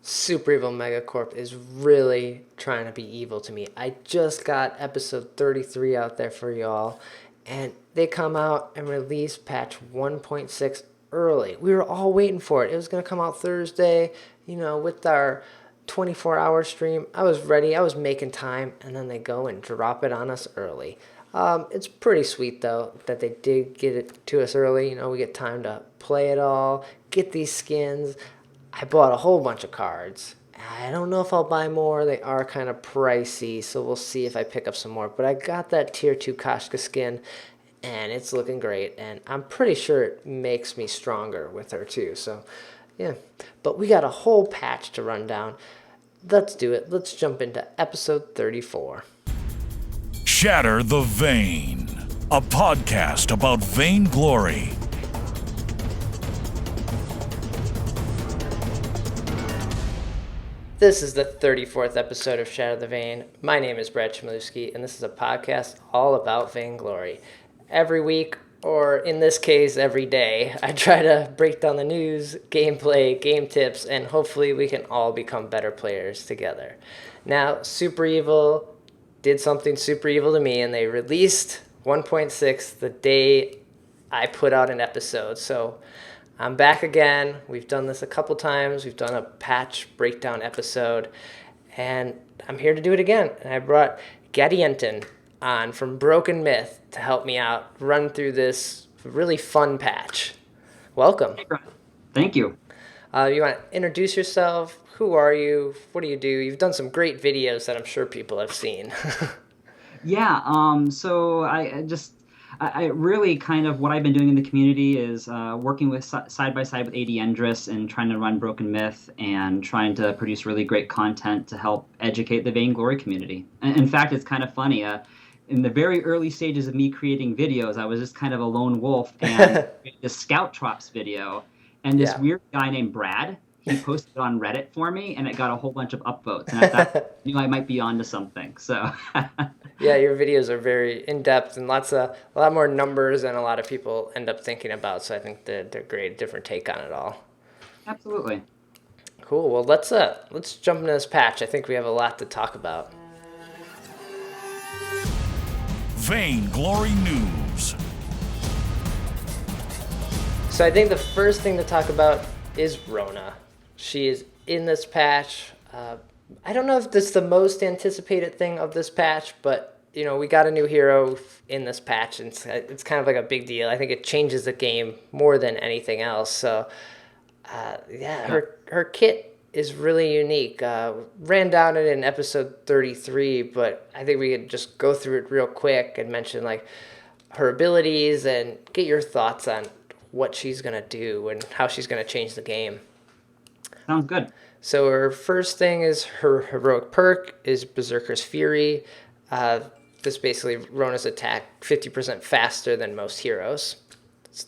Super Evil Megacorp is really trying to be evil to me. I just got episode 33 out there for y'all, and they come out and release patch 1.6 early. We were all waiting for it. It was going to come out Thursday, with our 24-hour stream. I was ready, I was making time, and then they go and drop it on us early. It's pretty sweet, though, that they did get it to us early. We get time to play it all, get these skins. I bought a whole bunch of cards. I don't know if I'll buy more. They are kind of pricey, so we'll see if I pick up some more. But I got that Tier 2 Kashka skin, and it's looking great. And I'm pretty sure it makes me stronger with her, too. So, yeah. But we got a whole patch to run down. Let's do it. Let's jump into episode 34. Shatter the Vain, a podcast about vainglory. This is the 34th episode of Shatter the Vain. My name is Chmielewski, and this is a podcast all about vainglory. Every week, or in this case, every day, I try to break down the news, gameplay, game tips, and hopefully we can all become better players together. Now, Super Evil did something super evil to me, and they released 1.6 the day I put out an episode. So I'm back again. We've done this a couple times. We've done a patch breakdown episode, and I'm here to do it again. And I brought Gadianton on from BrokenMyth to help me out, run through this really fun patch. Welcome. Hey, Brian. Thank you. You want to introduce yourself? Who are you? What do you do? You've done some great videos that I'm sure people have seen. Yeah, so I really kind of what I've been doing in the community is working with side by side with Gadianton and trying to run BrokenMyth and trying to produce really great content to help educate the Vainglory community. And in fact, it's kind of funny. In the very early stages of me creating videos, I was just kind of a lone wolf and the Scout Trops video, and this weird guy named Brad, he posted it on Reddit for me, and it got a whole bunch of upvotes. And I thought, I might be onto something. So, yeah, your videos are very in depth and a lot more numbers than a lot of people end up thinking about. So I think they're great, different take on it all. Absolutely. Cool. Well, let's jump into this patch. I think we have a lot to talk about. Vainglory News. So I think the first thing to talk about is Rona. She is in this patch. I don't know if this is the most anticipated thing of this patch, but we got a new hero in this patch, and it's kind of like a big deal. I think it changes the game more than anything else. So, her kit is really unique. Ran down it in episode 33, but I think we could just go through it real quick and mention like her abilities and get your thoughts on what she's gonna do and how she's gonna change the game. Sounds good. So her first thing is her heroic perk is Berserker's Fury. This basically Rona's attack 50% faster than most heroes.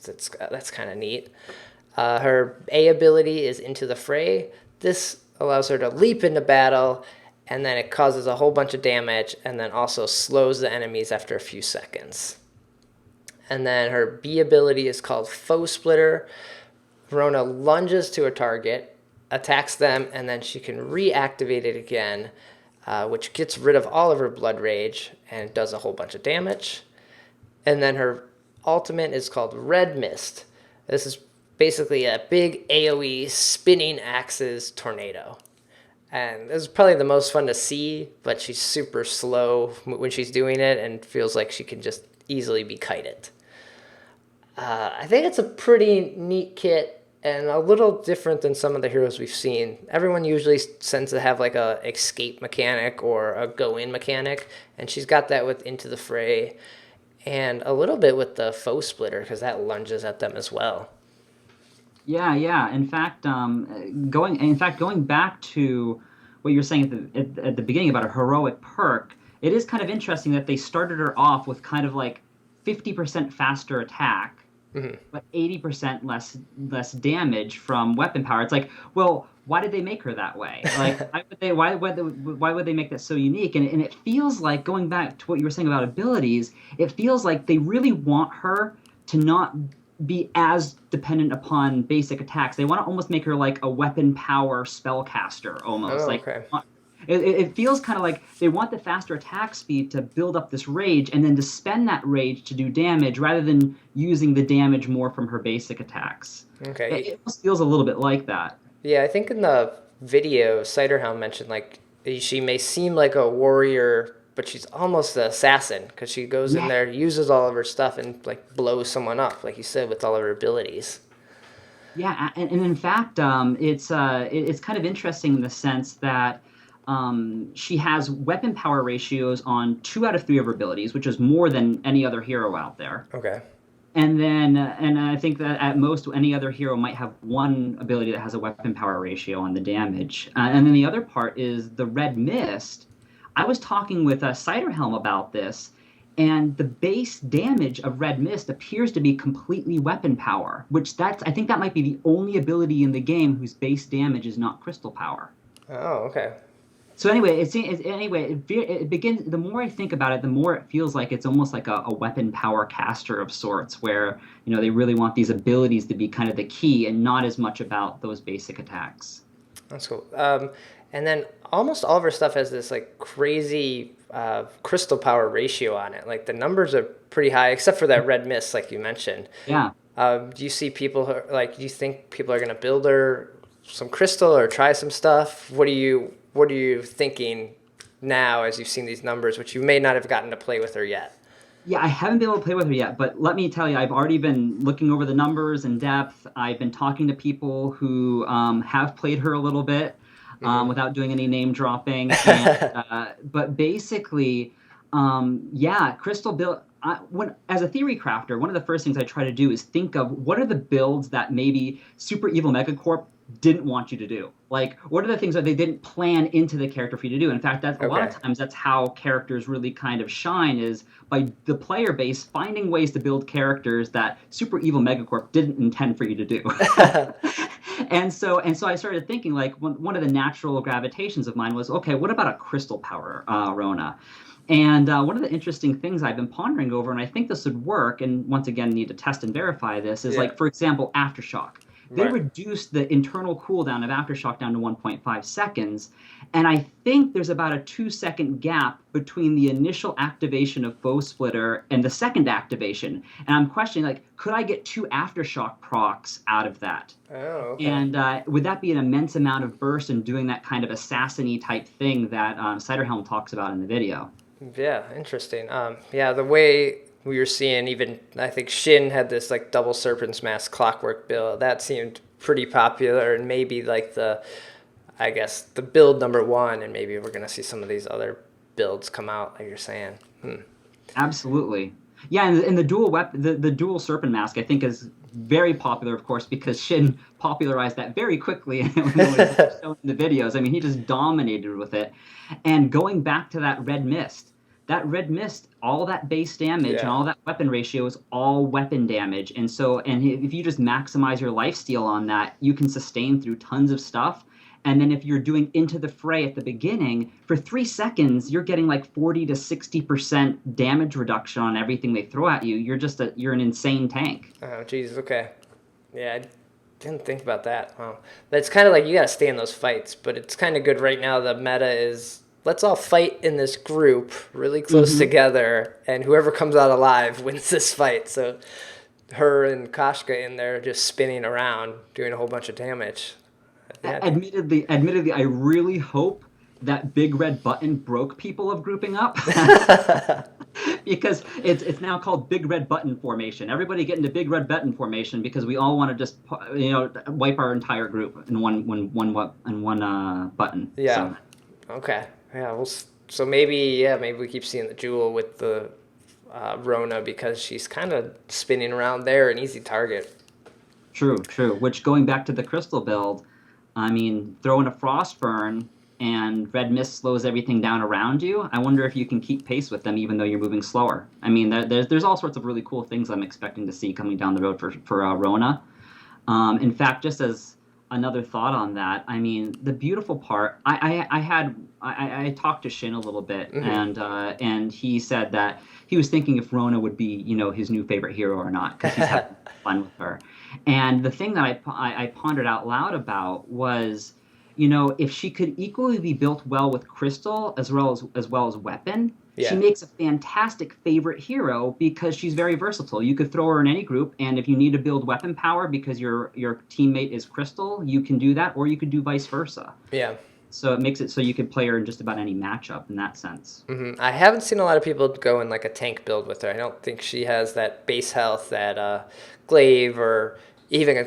That's kind of neat. Her A ability is Into the Fray. This allows her to leap into battle, and then it causes a whole bunch of damage, and then also slows the enemies after a few seconds. And then her B ability is called Foe Splitter. Rona lunges to a target, attacks them, and then she can reactivate it again, which gets rid of all of her blood rage and does a whole bunch of damage. And then her ultimate is called Red Mist. This is basically a big AoE spinning axes tornado. And this is probably the most fun to see, but she's super slow when she's doing it and feels like she can just easily be kited. I think it's a pretty neat kit and a little different than some of the heroes we've seen. Everyone usually tends to have like a escape mechanic or a go-in mechanic, and she's got that with Into the Fray and a little bit with the Foe Splitter because that lunges at them as well. Yeah. In fact, going back to what you were saying at the beginning about a heroic perk, it is kind of interesting that they started her off with kind of like 50% faster attack, but 80% less damage from weapon power. It's like, well, why did they make her that way? Like, why would they make that so unique? And it feels like, going back to what you were saying about abilities, it feels like they really want her to not be as dependent upon basic attacks. They want to almost make her like a weapon power spellcaster almost. Oh, Like okay. it feels kind of like they want the faster attack speed to build up this rage and then to spend that rage to do damage rather than using the damage more from her basic attacks. Okay. It almost feels a little bit like that. Yeah, I think in the video, Ciderhelm mentioned like she may seem like a warrior, but she's almost an assassin because she goes in Yeah. there, uses all of her stuff, and like blows someone up, like you said, with all of her abilities. Yeah, and in fact, it's kind of interesting in the sense that she has weapon power ratios on 2 out of 3 of her abilities, which is more than any other hero out there. Okay. And I think that at most any other hero might have one ability that has a weapon power ratio on the damage. And then the other part is the Red Mist. I was talking with Ciderhelm about this, and the base damage of Red Mist appears to be completely weapon power, I think that might be the only ability in the game whose base damage is not crystal power. Oh, okay. So anyway, it begins. The more I think about it, the more it feels like it's almost like a weapon power caster of sorts, where they really want these abilities to be kind of the key, and not as much about those basic attacks. That's cool. And then almost all of her stuff has this like crazy crystal power ratio on it. Like the numbers are pretty high, except for that Red Mist, like you mentioned. Yeah. Do you see people do you think people are going to build her some crystal or try some stuff? What are you thinking now as you've seen these numbers, which you may not have gotten to play with her yet? Yeah, I haven't been able to play with her yet, but let me tell you, I've already been looking over the numbers in depth. I've been talking to people who have played her a little bit without doing any name dropping. But basically, Crystal build. As a theory crafter, one of the first things I try to do is think of what are the builds that maybe Super Evil Megacorp didn't want you to do. Like, what are the things that they didn't plan into the character for you to do? In fact, a lot of times that's how characters really kind of shine, is by the player base finding ways to build characters that Super Evil Megacorp didn't intend for you to do. And so I started thinking, like, one of the natural gravitations of mine was, okay, what about a crystal power Rona? And one of the interesting things I've been pondering over, and I think this would work, and once again need to test and verify this, is like, for example, Aftershock. They reduced the internal cooldown of Aftershock down to 1.5 seconds, and I think there's about a 2-second gap between the initial activation of Bow Splitter and the second activation. And I'm questioning, like, could I get 2 Aftershock procs out of that? Oh, okay. And would that be an immense amount of burst and doing that kind of assassin-y type thing that Ciderhelm talks about in the video? Yeah, interesting. The way we were seeing, even I think Shin had this like double Serpent's Mask clockwork build that seemed pretty popular, and maybe like the build number 1, and maybe we're gonna see some of these other builds come out, like you're saying. Absolutely. Yeah, and the dual the dual Serpent Mask I think is very popular, of course, because Shin popularized that very quickly when it was shown in the videos. I mean, he just dominated with it. And going back to that Red Mist, all that base damage and all that weapon ratio is all weapon damage. And if you just maximize your lifesteal on that, you can sustain through tons of stuff. And then if you're doing Into the Fray at the beginning, for 3 seconds, you're getting like 40 to 60% damage reduction on everything they throw at you. You're an insane tank. Oh, geez, okay. Yeah, I didn't think about that. Wow. That's kind of like you got to stay in those fights, but it's kind of good right now. The meta is, let's all fight in this group really close together, and whoever comes out alive wins this fight. So her and Koshka in there just spinning around, doing a whole bunch of damage. Yeah. Admittedly, I really hope that big red button broke people of grouping up. Because it's now called Big Red Button Formation. Everybody get into Big Red Button Formation because we all want to just wipe our entire group in one button. Yeah. So. Okay. Yeah. Well, so maybe we keep seeing the Jewel with the Rona because she's kind of spinning around there, an easy target. True. Which, going back to the Crystal build, I mean, throw in a Frostburn and Red Mist slows everything down around you. I wonder if you can keep pace with them even though you're moving slower. I mean, there's all sorts of really cool things I'm expecting to see coming down the road for Rona. In fact, just as another thought on that. I mean, the beautiful part, I talked to Shin a little bit, and he said that he was thinking if Rona would be, his new favorite hero or not, because he's having fun with her. And the thing that I pondered out loud about was, if she could equally be built well with Crystal as well as Weapon, she Yeah. makes a fantastic favorite hero because she's very versatile. You could throw her in any group, and if you need to build weapon power because your teammate is Crystal, you can do that, or you could do vice versa. Yeah. So it makes it so you could play her in just about any matchup in that sense. I haven't seen a lot of people go in like a tank build with her. I don't think she has that base health that Glaive or even a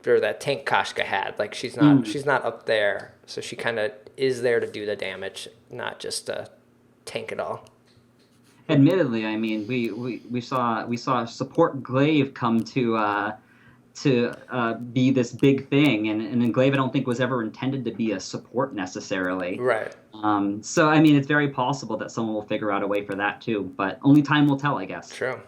or that tank Koshka had. Like she's not up there, so she kind of is there to do the damage, not just tank it all. Admittedly, I mean, we saw support Glaive come to be this big thing, and then Glaive I don't think was ever intended to be a support necessarily. Right. So I mean, it's very possible that someone will figure out a way for that too, but only time will tell, I guess. True.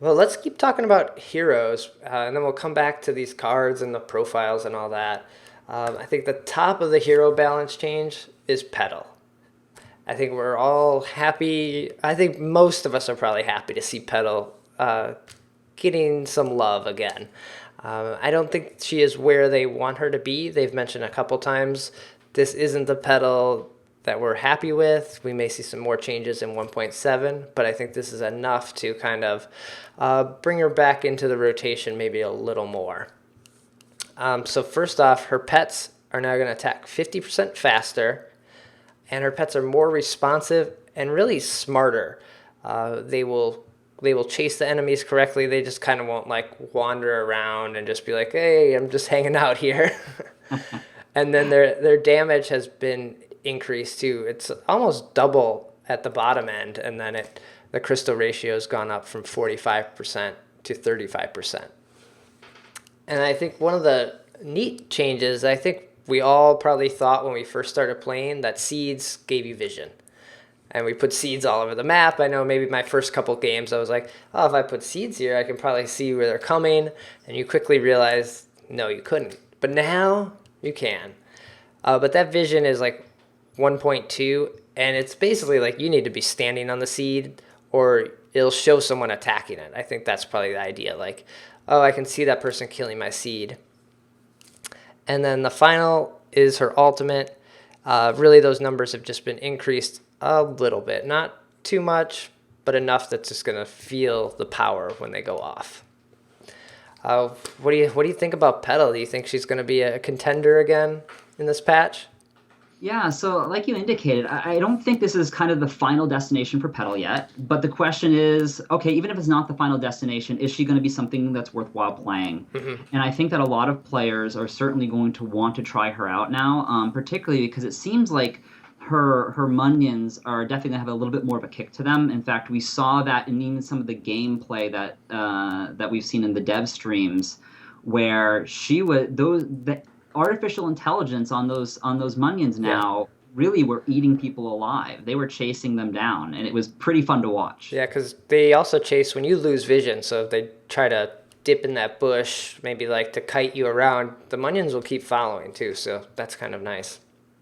Well, let's keep talking about heroes, and then we'll come back to these cards and the profiles and all that. I think the top of the hero balance change is Petal. I think we're all happy. I think most of us are probably happy to see Petal getting some love again. I don't think she is where they want her to be. They've mentioned a couple times this isn't the Petal that we're happy with. We may see some more changes in 1.7, but I think this is enough to kind of bring her back into the rotation maybe a little more. So first off, her pets are now going to attack 50% faster, and her pets are more responsive and really smarter. They will chase the enemies correctly. They just kind of won't like wander around and just be like, hey, I'm just hanging out here. And then their damage has been increased too. It's almost double at the bottom end, and then the crystal ratio has gone up from 45% to 35%. And I think one of the neat changes, I think we all probably thought when we first started playing that seeds gave you vision. And we put seeds all over the map. I know maybe my first couple games I was like, oh, if I put seeds here, I can probably see where they're coming. And you quickly realize, no, you couldn't. But now you can. But that vision is like 1.2, and it's basically like you need to be standing on the seed or it'll show someone attacking it. I think that's probably the idea. Like, oh, I can see that person killing my seed. And then the final is her ultimate. Really, those numbers have just been increased a little bit. Not too much, but enough that's just going to feel the power when they go off. What do you think about Petal? Do you think she's going to be a contender again in this patch? Yeah, so like you indicated, I don't think this is kind of the final destination for Petal yet. But the question is, okay, even if it's not the final destination, is she going to be something that's worthwhile playing? And I think that a lot of players are certainly going to want to try her out now, particularly because it seems like her minions are definitely going to have a little bit more of a kick to them. In fact, we saw that in even some of the gameplay that we've seen in the dev streams, where the artificial intelligence on those minions now really were eating people alive. They were chasing them down, and it was pretty fun to watch. Yeah, because they also chase when you lose vision. So if they try to dip in that bush, maybe like to kite you around, the minions will keep following too. So that's kind of nice.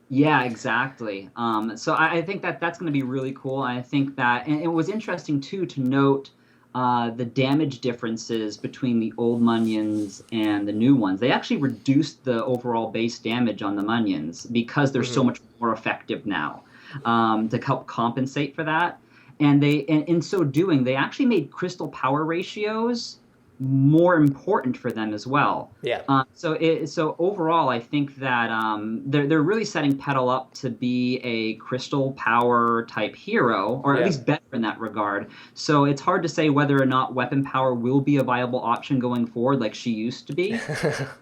Yeah, exactly. So I think that's going to be really cool. I think that, and it was interesting too to note the damage differences between the old minions and the new ones. They actually reduced the overall base damage on the minions because they're so much more effective now, to help compensate for that. And in so doing, they actually made crystal power ratios more important for them as well. Yeah. So overall, I think that they're really setting Petal up to be a crystal power type hero, or at least better in that regard. So it's hard to say whether or not weapon power will be a viable option going forward, like she used to be.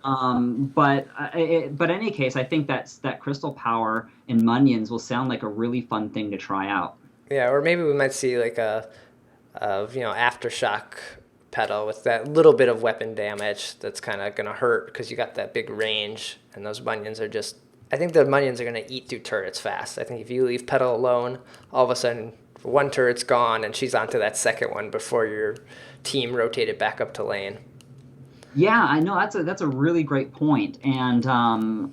But in any case, I think that crystal power in minions will sound like a really fun thing to try out. Yeah, or maybe we might see like a aftershock Petal with that little bit of weapon damage that's kind of going to hurt because you got that big range, and those minions are just... I think the minions are going to eat through turrets fast. I think if you leave Petal alone, all of a sudden one turret's gone and she's onto that second one before your team rotated back up to lane. Yeah, I know that's a really great point, and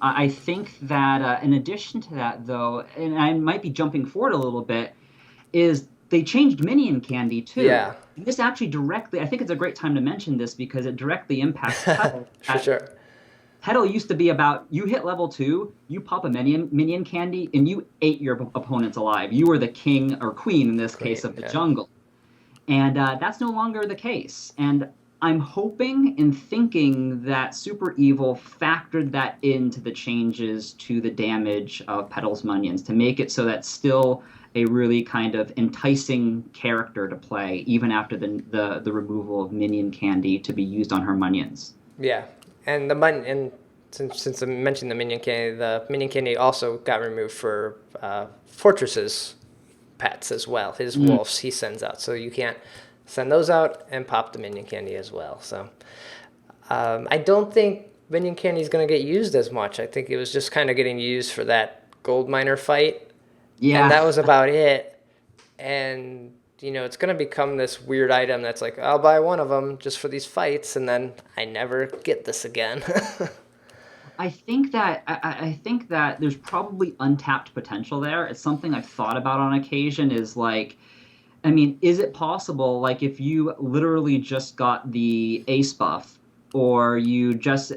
I think that in addition to that, though, and I might be jumping forward a little bit, is they changed minion candy too. Yeah, And this actually directly, I think it's a great time to mention this because it directly impacts Petal. for sure. Petal used to be about you hit level 2, you pop a minion candy, and you ate your opponents alive. You were the king or queen in this case Queen, of the yeah. jungle. And that's no longer the case. And I'm hoping and thinking that Super Evil factored that into the changes to the damage of Petal's Minions to make it so that's still a really kind of enticing character to play, even after the removal of minion candy to be used on her minions. Yeah, and and since I mentioned the minion candy also got removed for Fortress's pets as well. His Mm. wolves he sends out, so you can't send those out and pop the minion candy as well. So I don't think minion candy is going to get used as much. I think it was just kind of getting used for that gold miner fight, and Yeah. that was about it. And it's going to become this weird item that's like, I'll buy one of them just for these fights, and then I never get this again. I think that there's probably untapped potential there. It's something I've thought about on occasion is like, I mean, is it possible, like, if you literally just got the ace buff, or you just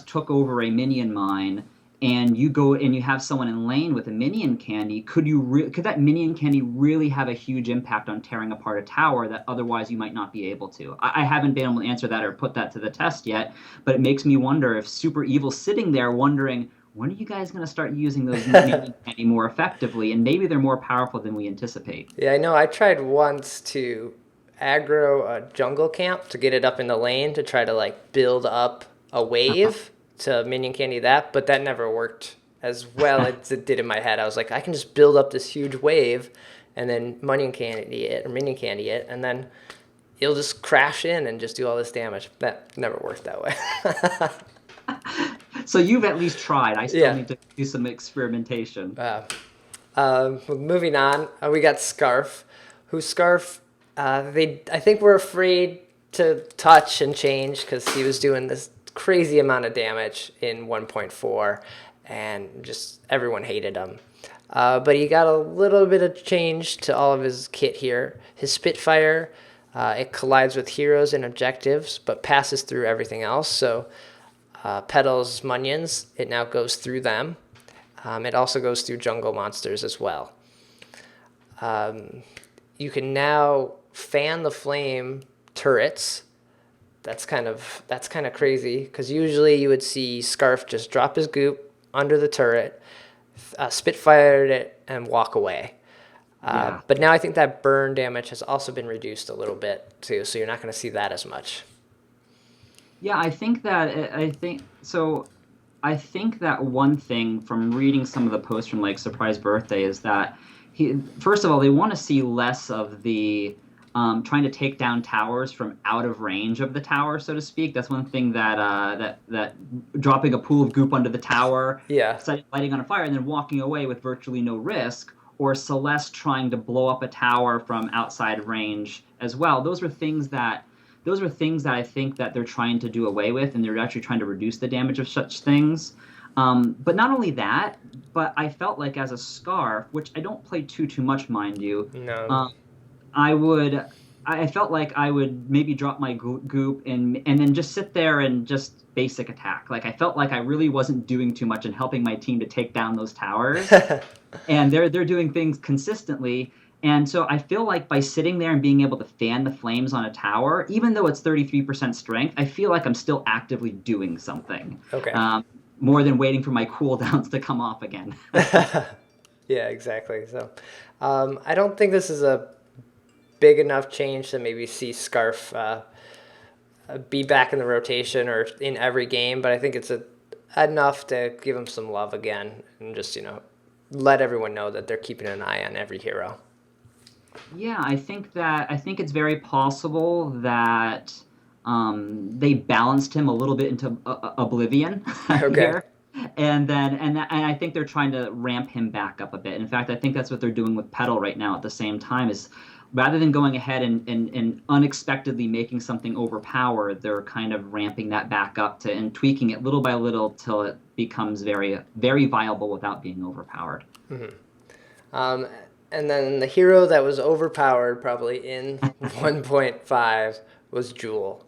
took over a minion mine, and you go and you have someone in lane with a minion candy, could that minion candy really have a huge impact on tearing apart a tower that otherwise you might not be able to? I haven't been able to answer that or put that to the test yet, but it makes me wonder if Super Evil's sitting there wondering, when are you guys going to start using those minion candy more effectively? And maybe they're more powerful than we anticipate. Yeah, I know. I tried once to aggro a jungle camp to get it up in the lane to try to like build up a wave to minion candy that, but that never worked as well as it did in my head. I was like, I can just build up this huge wave and then minion candy it or minion candy it, and then it'll just crash in and just do all this damage. That never worked that way. So you've at least tried. I still Yeah. need to do some experimentation. Moving on, we got Scarf, who Scarf, I think we're afraid to touch and change because he was doing this crazy amount of damage in 1.4, and just everyone hated him. But he got a little bit of change to all of his kit here. His Spitfire, it collides with heroes and objectives, but passes through everything else. So Petal's Minions, it now goes through them. It also goes through jungle monsters as well. You can now fan the flame turrets. That's kind of crazy because usually you would see Scarf just drop his goop under the turret, spitfire it, and walk away. Yeah. But now I think that burn damage has also been reduced a little bit too, so you're not going to see that as much. Yeah, I think that one thing from reading some of the posts from like Surprise Birthday is that first of all, they want to see less of the trying to take down towers from out of range of the tower, so to speak. That's one thing that dropping a pool of goop under the tower, Yeah. lighting on a fire, and then walking away with virtually no risk, or Celeste trying to blow up a tower from outside range as well. Those are things that I think that they're trying to do away with, and they're actually trying to reduce the damage of such things. But not only that, but I felt like as a Scarf, which I don't play too much, mind you, No. I felt like I would maybe drop my goop and then just sit there and just basic attack. Like I felt like I really wasn't doing too much and helping my team to take down those towers. And they're doing things consistently. And so I feel like by sitting there and being able to fan the flames on a tower, even though it's 33% strength, I feel like I'm still actively doing something. Okay. More than waiting for my cooldowns to come off again. Yeah, exactly. So I don't think this is a big enough change to maybe see Scarf be back in the rotation or in every game, but I think it's enough to give him some love again and just, let everyone know that they're keeping an eye on every hero. Yeah, I think it's very possible that they balanced him a little bit into oblivion Okay. here, and I think they're trying to ramp him back up a bit. In fact, I think that's what they're doing with Petal right now. At the same time, is rather than going ahead and unexpectedly making something overpowered, they're kind of ramping that back up to and tweaking it little by little till it becomes very, very viable without being overpowered. Um, and then the hero that was overpowered probably in 1.5 was Jewel.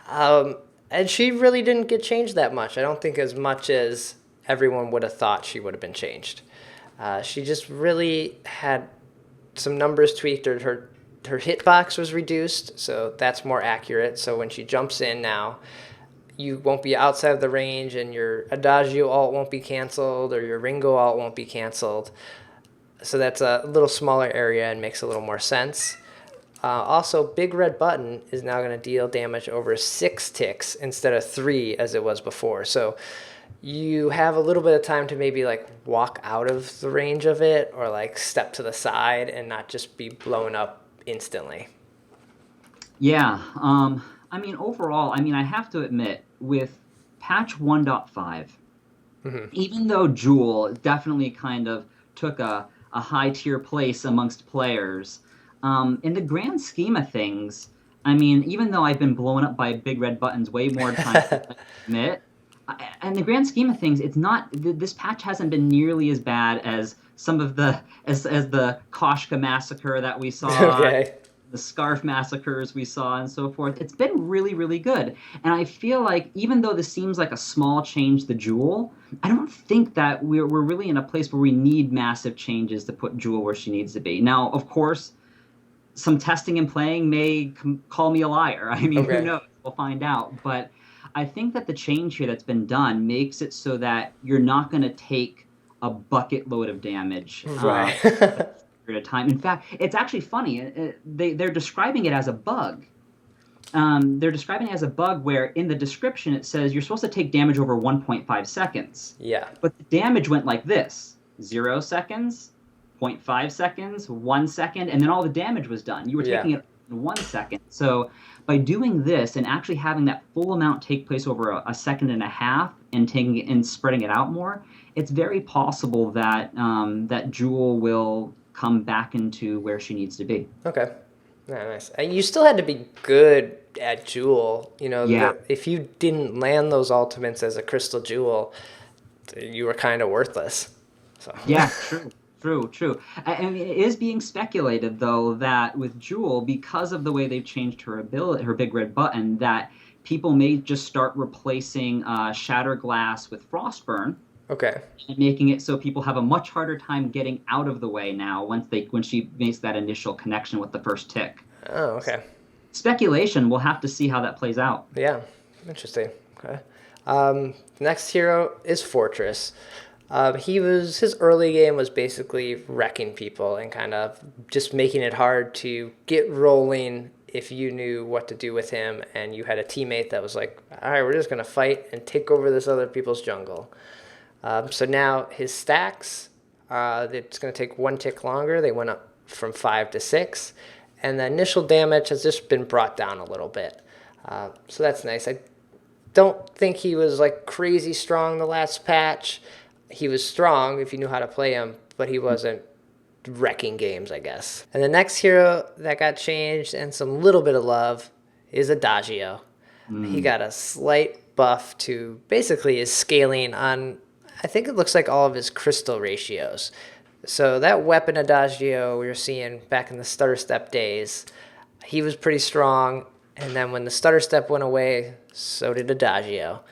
And she really didn't get changed that much. I don't think as much as everyone would have thought she would have been changed. She just really had some numbers tweaked. Her hitbox was reduced, so that's more accurate. So when she jumps in now, you won't be outside of the range, and your Adagio ult won't be canceled, or your Ringo ult won't be canceled. So that's a little smaller area and makes a little more sense. Also, Big Red Button is now going to deal damage over 6 ticks instead of 3 as it was before. So you have a little bit of time to maybe like walk out of the range of it or like step to the side and not just be blown up instantly. Yeah. I mean, overall, I mean, I have to admit, with patch 1.5, even though Jewel definitely kind of took a high tier place amongst players, in the grand scheme of things, I mean, even though I've been blown up by Big Red Buttons way more times than I admit, in the grand scheme of things, it's not. This patch hasn't been nearly as bad as some of the as the Koshka massacre that we saw, Okay. the Scarf massacres we saw, and so forth. It's been really, really good, and I feel like even though this seems like a small change, the Jewel, I don't think that we're really in a place where we need massive changes to put Jewel where she needs to be. Now, of course, some testing and playing may call me a liar. I mean, Okay. who knows? We'll find out. But I think that the change here that's been done makes it so that you're not going to take a bucket load of damage Right. at a time. In fact, it's actually funny. They're describing it as a bug. They're describing it as a bug where in the description it says you're supposed to take damage over 1.5 seconds. Yeah. But the damage went like this: 0 seconds, 0.5 seconds, 1 second, and then all the damage was done. You were taking it in 1 second. So by doing this and actually having that full amount take place over a second and a half and taking it and spreading it out more, it's very possible that that Jewel will come back into where she needs to be. Okay. Yeah, nice. And you still had to be good at Jewel. You know, Yeah. if you didn't land those ultimates as a Crystal Jewel, you were kind of worthless. So Yeah, true. I mean, it is being speculated, though, that with Jewel, because of the way they've changed her ability, her Big Red Button, that people may just start replacing Shatter Glass with Frostburn, Okay. and making it so people have a much harder time getting out of the way now when she makes that initial connection with the first tick. Oh, okay. Speculation. We'll have to see how that plays out. Yeah. Interesting. Okay. Next hero is Fortress. His early game was basically wrecking people and kind of just making it hard to get rolling if you knew what to do with him and you had a teammate that was like, all right, we're just going to fight and take over this other people's jungle. So now his stacks, it's going to take 1 tick longer. They went up from 5 to 6. And the initial damage has just been brought down a little bit. So that's nice. I don't think he was like crazy strong the last patch. He was strong if you knew how to play him, but he wasn't wrecking games, I guess. And the next hero that got changed and some little bit of love is Adagio. He got a slight buff to basically his scaling on, I think it looks like all of his crystal ratios. So that weapon Adagio we were seeing back in the stutter step days, he was pretty strong. And then when the stutter step went away, so did Adagio.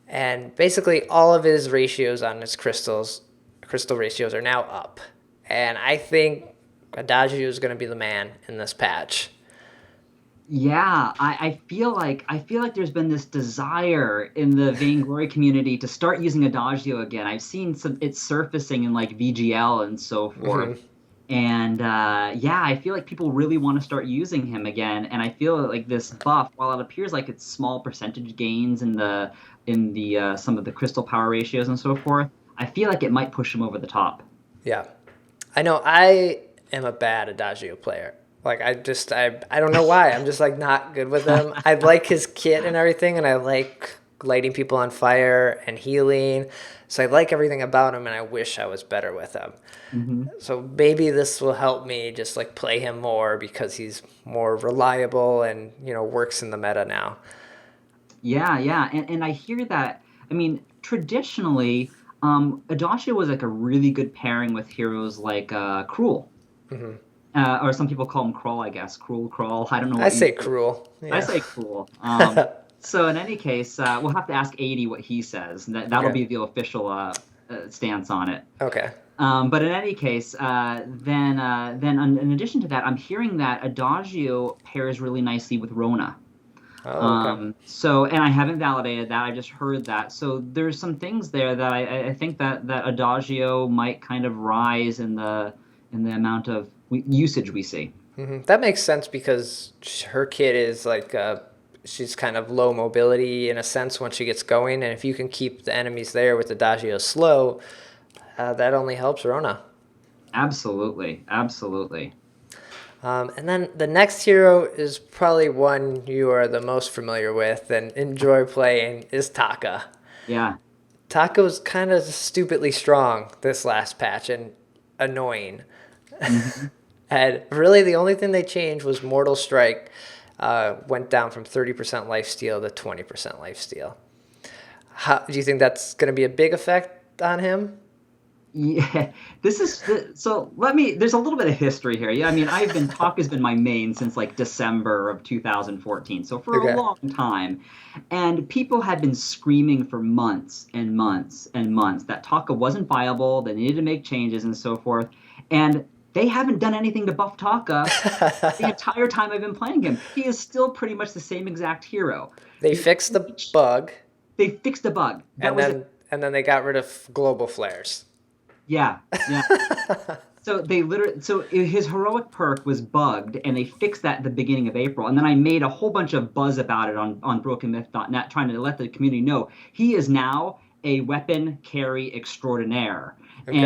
And basically all of his ratios on his crystal ratios are now up. And I think Adagio is going to be the man in this patch. Yeah, I feel like there's been this desire in the Vainglory community to start using Adagio again. I've seen it's surfacing in like VGL and so forth. And yeah, I feel like people really want to start using him again. And I feel like this buff, while it appears like it's small percentage gains in the some of the crystal power ratios and so forth, I feel like it might push him over the top. Yeah. I know I am a bad Adagio player. Like I don't know why. I'm just like not good with him. I like his kit and everything, and I like lighting people on fire and healing. So I like everything about him, and I wish I was better with him. So maybe this will help me just like play him more because he's more reliable and, works in the meta now. Yeah, yeah, and I hear that. I mean, traditionally, Adagio was like a really good pairing with heroes like Cruel, or some people call him Crawl, I guess. Crawl. I don't know I what you. say cruel. I Yeah. say Cruel. So in any case, we'll have to ask 80 what he says. That'll Okay. be the official stance on it. Okay. But in any case, then in addition to that, I'm hearing that Adagio pairs really nicely with Rona. Oh, okay. And I haven't validated that. I just heard that. So there's some things there that I think that Adagio might kind of rise in the amount of usage we see. That makes sense because her kid is like she's kind of low mobility in a sense once she gets going, and if you can keep the enemies there with Adagio slow, that only helps Rona. Absolutely, absolutely. And then the next hero is probably one you are the most familiar with and enjoy playing is Taka. Yeah. Taka's kind of stupidly strong this last patch and annoying. hmm And really, the only thing they changed was Mortal Strike went down from 30% lifesteal to 20% lifesteal. How do you think that's going to be a big effect on him? Yeah, so let me. There's a little bit of history here. Yeah, I mean, Talk has been my main since like December of 2014, so for a Okay. long time, and people had been screaming for months and months and months that Taka wasn't viable. They needed to make changes and so forth, and they haven't done anything to buff Taka the entire time I've been playing him. He is still pretty much the same exact hero. They The fixed the bug, They fixed the bug. That and was it. then they got rid of global flares. Yeah, yeah. So his heroic perk was bugged, and they fixed that at the beginning of April. And then I made a whole bunch of buzz about it on BrokenMyth.net, trying to let the community know he is now a weapon carry extraordinaire. Okay.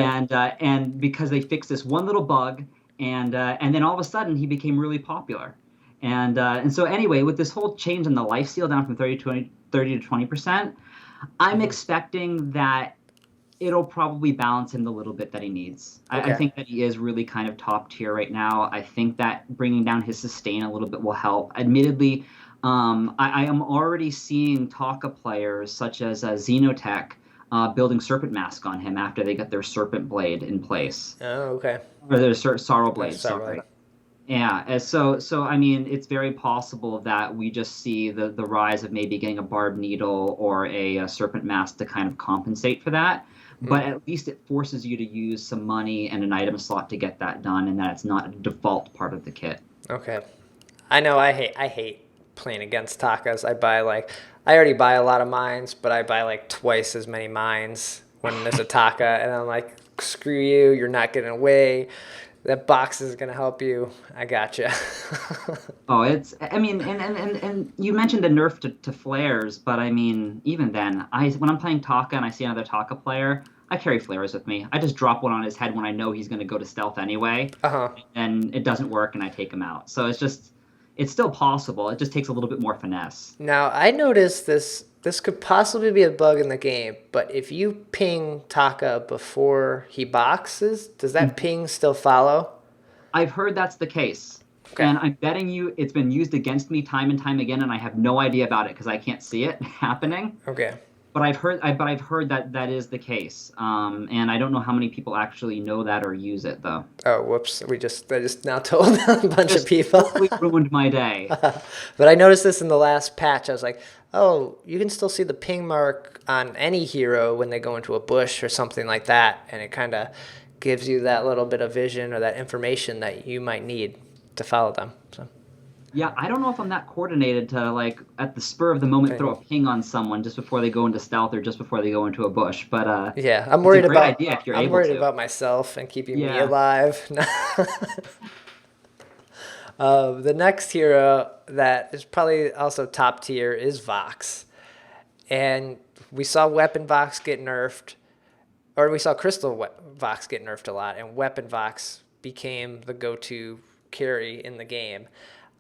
And because they fixed this one little bug, and then all of a sudden he became really popular. And so anyway, with this whole change in the lifesteal down from 30 to 20%, I'm expecting that it'll probably balance him the little bit that he needs. I Okay. think that he is really kind of top tier right now. I think that bringing down his sustain a little bit will help. Admittedly, I am already seeing Taka players such as Xenotech building Serpent Mask on him after they get their Serpent Blade in place. Oh, okay. Or their Sorrow Blade, That's not sorry. right. Yeah, so I mean, it's very possible that we just see the rise of maybe getting a Barb Needle or a Serpent Mask to kind of compensate for that. But at least it forces you to use some money and an item slot to get that done, and that it's not a default part of the kit. Okay. I know I hate playing against Takas. I already buy a lot of mines, but I buy like twice as many mines when there's a Taka, and I'm like, screw you, you're not getting away. That box is gonna help you. I gotcha. Oh, I mean, and you mentioned the nerf to flares, but I mean, even then, when I'm playing Taka and I see another Taka player, I carry flares with me. I just drop one on his head when I know he's going to go to stealth anyway, Uh-huh. and it doesn't work, and I take him out. So it's still possible. It just takes a little bit more finesse. Now I noticed this could possibly be a bug in the game, but if you ping Taka before he boxes, does that ping still follow? I've heard that's the case. Okay. And I'm betting you it's been used against me time and time again, and I have no idea about it because I can't see it happening. Okay. But I've heard that that is the case, and I don't know how many people actually know that or use it though. Oh, whoops. I just now told a bunch of Just people. totally ruined my day. But I noticed this in the last patch. I was like, oh, you can still see the ping mark on any hero when they go into a bush or something like that. And it kind of gives you that little bit of vision or that information that you might need to follow them. So, Yeah, I don't know if I'm that coordinated to like at the spur of the moment throw a ping on someone just before they go into stealth or just before they go into a bush. But yeah, I'm it's worried a great about idea if you're I'm able worried to. about myself and keeping me Yeah. alive. The next hero that is probably also top tier is Vox. And we saw Weapon Vox get nerfed, or we saw Crystal Vox get nerfed a lot, and Weapon Vox became the go-to carry in the game.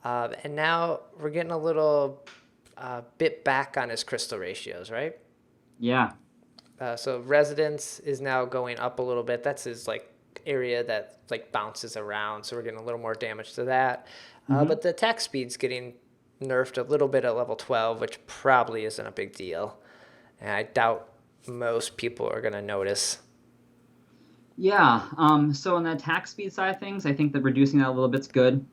And now we're getting a little a bit back on his crystal ratios, right? Yeah. So Residence is now going up a little bit. That's his like area that like bounces around. So we're getting a little more damage to that. But the attack speed's getting nerfed a little bit at level 12, which probably isn't a big deal. And I doubt most people are going to notice. Yeah. So on the attack speed side of things, I think that reducing that a little bit's good.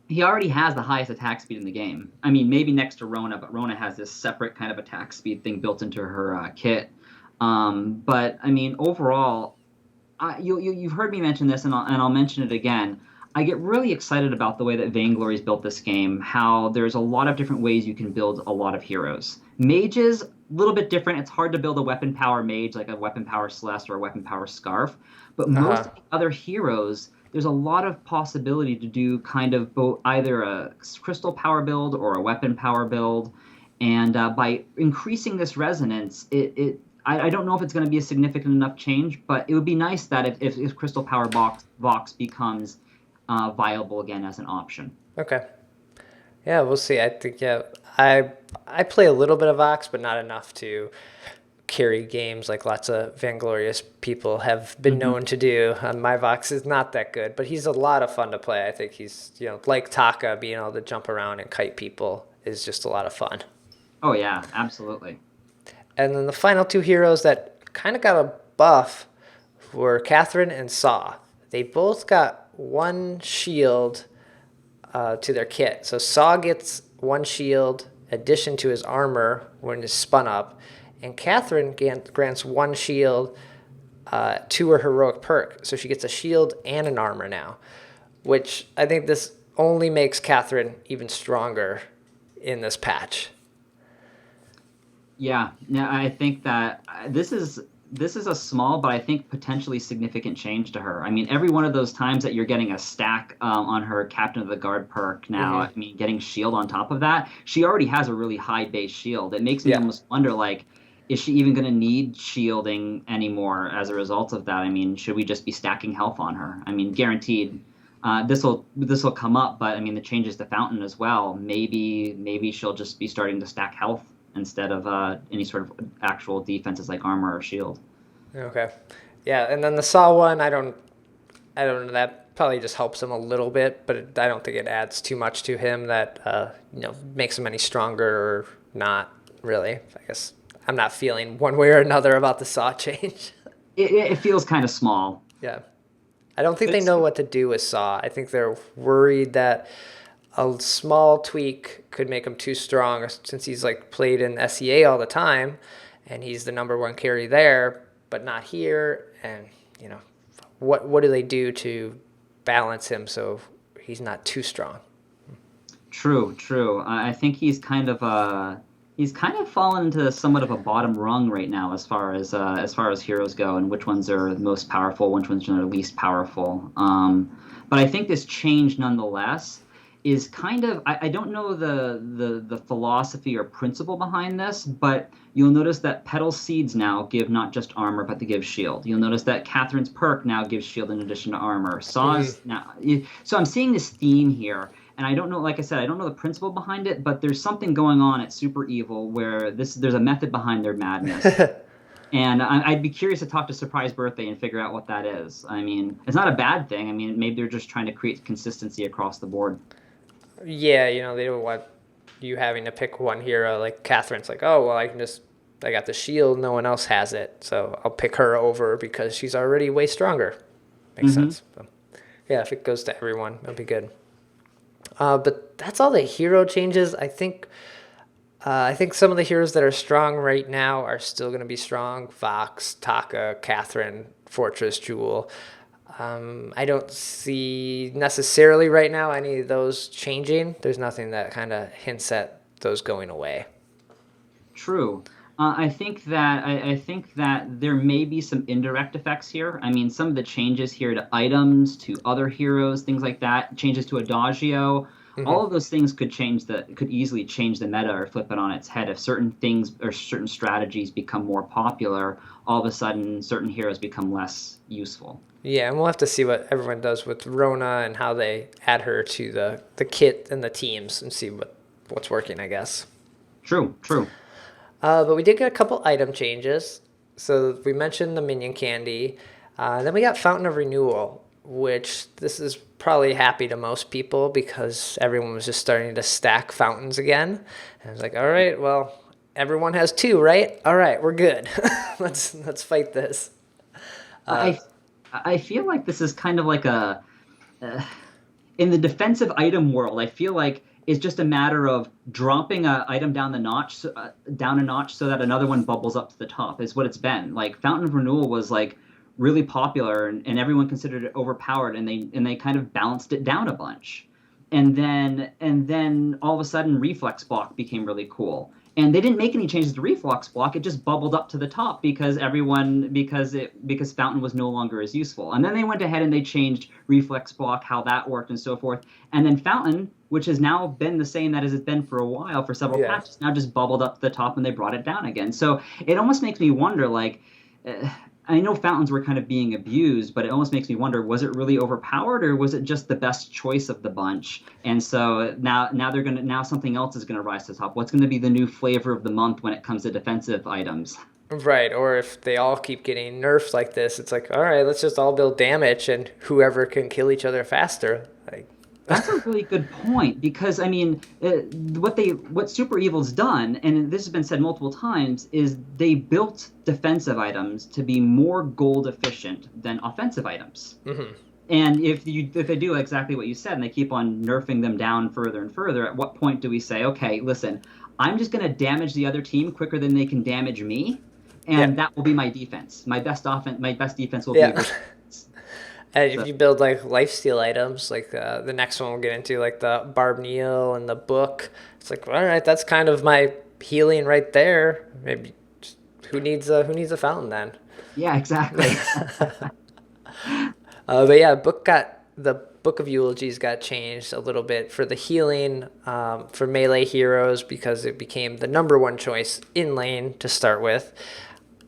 He already has the highest attack speed in the game. I mean, maybe next to Rona, but Rona has this separate kind of attack speed thing built into her kit. But I mean, overall, you've heard me mention this, and I'll mention it again. I get really excited about the way that Vainglory's built this game, how there's a lot of different ways you can build a lot of heroes. Mages, a little bit different. It's hard to build a weapon power mage like a weapon power Celeste or a weapon power Scarf. But most of the other heroes, there's a lot of possibility to do kind of both either a crystal power build or a weapon power build. And by increasing this resonance, I don't know if it's going to be a significant enough change, but it would be nice that if Crystal Power Vox becomes viable again as an option. Okay. Yeah, we'll see. I think, I play a little bit of Vox, but not enough to carry games like lots of Vainglorious people have been known to do. My Vox is not that good, but he's a lot of fun to play. I think he's, like Taka, being able to jump around and kite people is just a lot of fun. Oh, yeah, absolutely. And then the final two heroes that kind of got a buff were Catherine and Saw. They both got one shield to their kit. So Saw gets one shield addition to his armor when it's spun up, and Catherine grants one shield to her heroic perk. So she gets a shield and an armor now, which I think this only makes Catherine even stronger in this patch. Yeah, now I think that this is a small, but I think potentially significant change to her. I mean, every one of those times that you're getting a stack on her Captain of the Guard perk now, I mean, getting shield on top of that, she already has a really high base shield. It makes me almost wonder, like, is she even going to need shielding anymore as a result of that? I mean, should we just be stacking health on her? I mean, guaranteed. This will come up, but I mean, the changes to Fountain as well. Maybe she'll just be starting to stack health instead of any sort of actual defenses like armor or shield. Okay. Yeah, and then the Saw one, I don't know, that probably just helps him a little bit, but I don't think it adds too much to him that makes him any stronger or not really. I guess I'm not feeling one way or another about the Saw change. It feels kind of small. Yeah. I don't think they know what to do with Saw. I think they're worried that a small tweak could make him too strong, since he's like played in SEA all the time and he's the number one carry there, but not here. And what do they do to balance him so he's not too strong? True. I think he's kind of fallen into somewhat of a bottom rung right now as far as heroes go, and which ones are the most powerful, which ones are the least powerful. But I think this change nonetheless is kind of, I don't know the philosophy or principle behind this, but you'll notice that Petal Seeds now give not just armor, but they give shield. You'll notice that Catherine's perk now gives shield in addition to armor. Saw's now, so I'm seeing this theme here, and I don't know, like I said, I don't know the principle behind it, but there's something going on at Super Evil where there's a method behind their madness. And I'd be curious to talk to Surprise Birthday and figure out what that is. I mean, it's not a bad thing. I mean, maybe they're just trying to create consistency across the board. Yeah, they don't want you having to pick one hero. Like Catherine's like, oh, well, I got the shield, no one else has it, so I'll pick her over because she's already way stronger. Makes sense. So, yeah, if it goes to everyone, it'll be good. But that's all the hero changes. I think some of the heroes that are strong right now are still going to be strong. Vox, Taka, Catherine, Fortress, Jewel. I don't see necessarily right now any of those changing. There's nothing that kind of hints at those going away. True. I think that there may be some indirect effects here. I mean, some of the changes here to items, to other heroes, things like that, changes to Adagio, all of those things could easily change the meta or flip it on its head. If certain things or certain strategies become more popular, all of a sudden certain heroes become less useful. Yeah, and we'll have to see what everyone does with Rona and how they add her to the kit and the teams and see what's working, I guess. True, true. But we did get a couple item changes. So we mentioned the minion candy. Then we got Fountain of Renewal, which this is probably happy to most people because everyone was just starting to stack fountains again. And I was like, all right, well, everyone has two, right? All right, we're good. let's fight this. I I feel like this is kind of like in the defensive item world. I feel like it's just a matter of dropping an item down a notch, so that another one bubbles up to the top. Is what it's been. Like Fountain of Renewal was like really popular, and everyone considered it overpowered, and they kind of balanced it down a bunch. And then all of a sudden Reflex Block became really cool. And they didn't make any changes to Reflex Block. It just bubbled up to the top because Fountain was no longer as useful. And then they went ahead and they changed Reflex Block, how that worked, and so forth. And then Fountain, which has now been the same that as it's been for a while, for several patches, now just bubbled up to the top and they brought it down again. So it almost makes me wonder, like, I know fountains were kind of being abused, but it almost makes me wonder, was it really overpowered or was it just the best choice of the bunch? And so now something else is gonna rise to the top. What's gonna be the new flavor of the month when it comes to defensive items? Right, or if they all keep getting nerfed like this, it's like, all right, let's just all build damage and whoever can kill each other faster. Like, That's a really good point because I mean, what Super Evil's done, and this has been said multiple times, is they built defensive items to be more gold efficient than offensive items. mm-hmm. And if they do exactly what you said, and they keep on nerfing them down further and further, at what point do we say, okay, listen, I'm just going to damage the other team quicker than they can damage me, and that will be my defense. My best defense will be. And if you build like lifesteal items, like the next one we'll get into, like the Barb Neal and the book, it's like, all right, that's kind of my healing right there. Maybe who needs a fountain then? Yeah, exactly. But yeah, the Book of Eulogies got changed a little bit for the healing for melee heroes because it became the number one choice in lane to start with.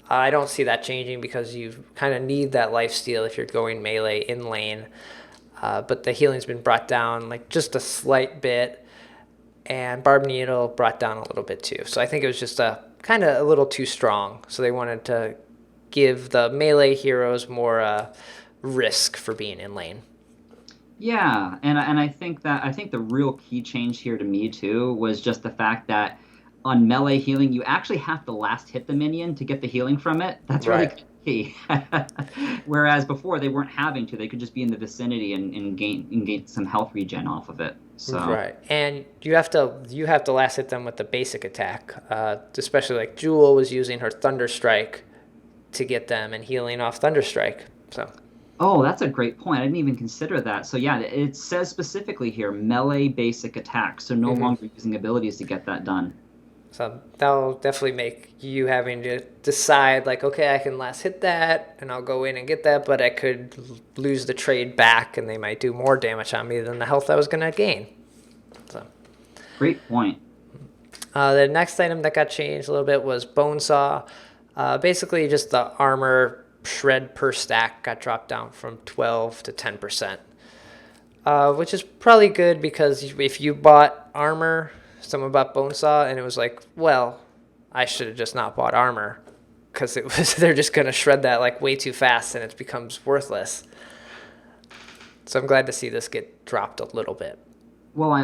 I don't see that changing because you kind of need that lifesteal if you're going melee in lane. But the healing's been brought down like just a slight bit, and Barb Needle brought down a little bit too. So I think it was just a little too strong. So they wanted to give the melee heroes more risk for being in lane. Yeah, and I think the real key change here to me too was just the fact that on melee healing, you actually have to last hit the minion to get the healing from it. That's really key. Whereas before they weren't having to; they could just be in the vicinity and gain some health regen off of it. So right, and you have to last hit them with the basic attack. Especially like Jewel was using her Thunder Strike to get them and healing off Thunder Strike. So. Oh, that's a great point. I didn't even consider that. So yeah, it says specifically here melee basic attack. So no longer using abilities to get that done. So that'll definitely make you having to decide, like, okay, I can last hit that, and I'll go in and get that, but I could lose the trade back, and they might do more damage on me than the health I was going to gain. So, great point. The next item that got changed a little bit was Bonesaw. Basically, just the armor shred per stack got dropped down from 12 to 10%, which is probably good because if you bought armor, someone bought Bonesaw, and it was like, well, I should have just not bought armor because they're just going to shred that like way too fast and it becomes worthless. So I'm glad to see this get dropped a little bit. Well, I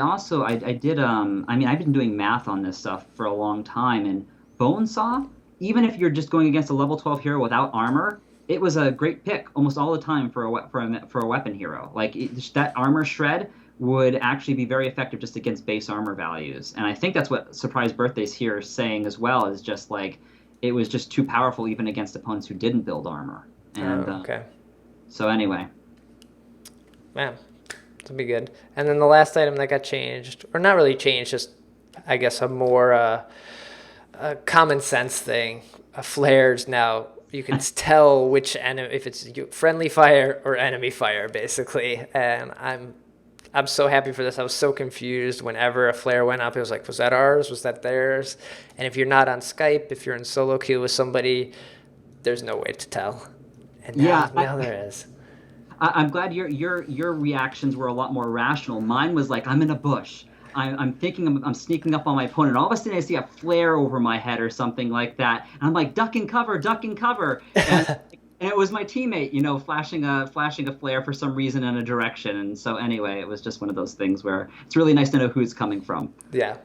did I've been doing math on this stuff for a long time, and Bonesaw, even if you're just going against a level 12 hero without armor, it was a great pick almost all the time for a weapon hero. Like that armor shred would actually be very effective just against base armor values. And I think that's what Surprise Birthday's here is saying as well, is just like it was just too powerful even against opponents who didn't build armor. And okay. So anyway. Man, that'll be good. And then the last item that got changed, or not really changed, just I guess a more a common sense thing. Flares now, you can tell which enemy, if it's friendly fire or enemy fire, basically. And I'm so happy for this. I was so confused whenever a flare went up. It was like, was that ours? Was that theirs? And if you're not on Skype, if you're in solo queue with somebody, there's no way to tell. And now there is. I'm glad your reactions were a lot more rational. Mine was like, I'm in a bush. I'm thinking I'm sneaking up on my opponent. All of a sudden, I see a flare over my head or something like that, and I'm like, duck and cover, duck and cover, and it was my teammate, flashing a flare for some reason in a direction. And so anyway, it was just one of those things where it's really nice to know who it's coming from. Yeah.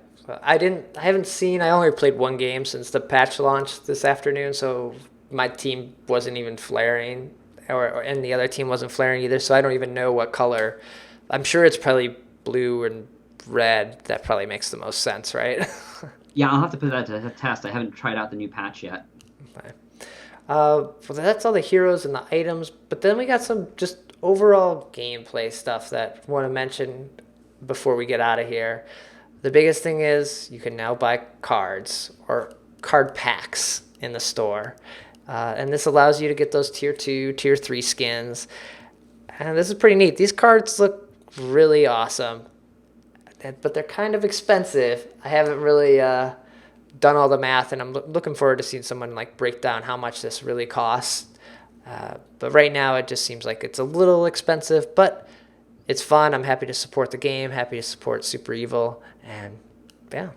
I only played one game since the patch launch this afternoon, so my team wasn't even flaring, and the other team wasn't flaring either, so I don't even know what color. I'm sure it's probably blue and red. That probably makes the most sense, right? Yeah, I'll have to put that to the test. I haven't tried out the new patch yet. Okay. Well, that's all the heroes and the items, but then we got some just overall gameplay stuff that I want to mention before we get out of here. The biggest thing is you can now buy cards or card packs in the store. And this allows you to get those tier 2, tier 3 skins. And this is pretty neat. These cards look really awesome, but they're kind of expensive. I haven't really done all the math, and I'm looking forward to seeing someone like break down how much this really costs. But right now it just seems like it's a little expensive, but it's fun. I'm happy to support the game, happy to support Super Evil, and yeah.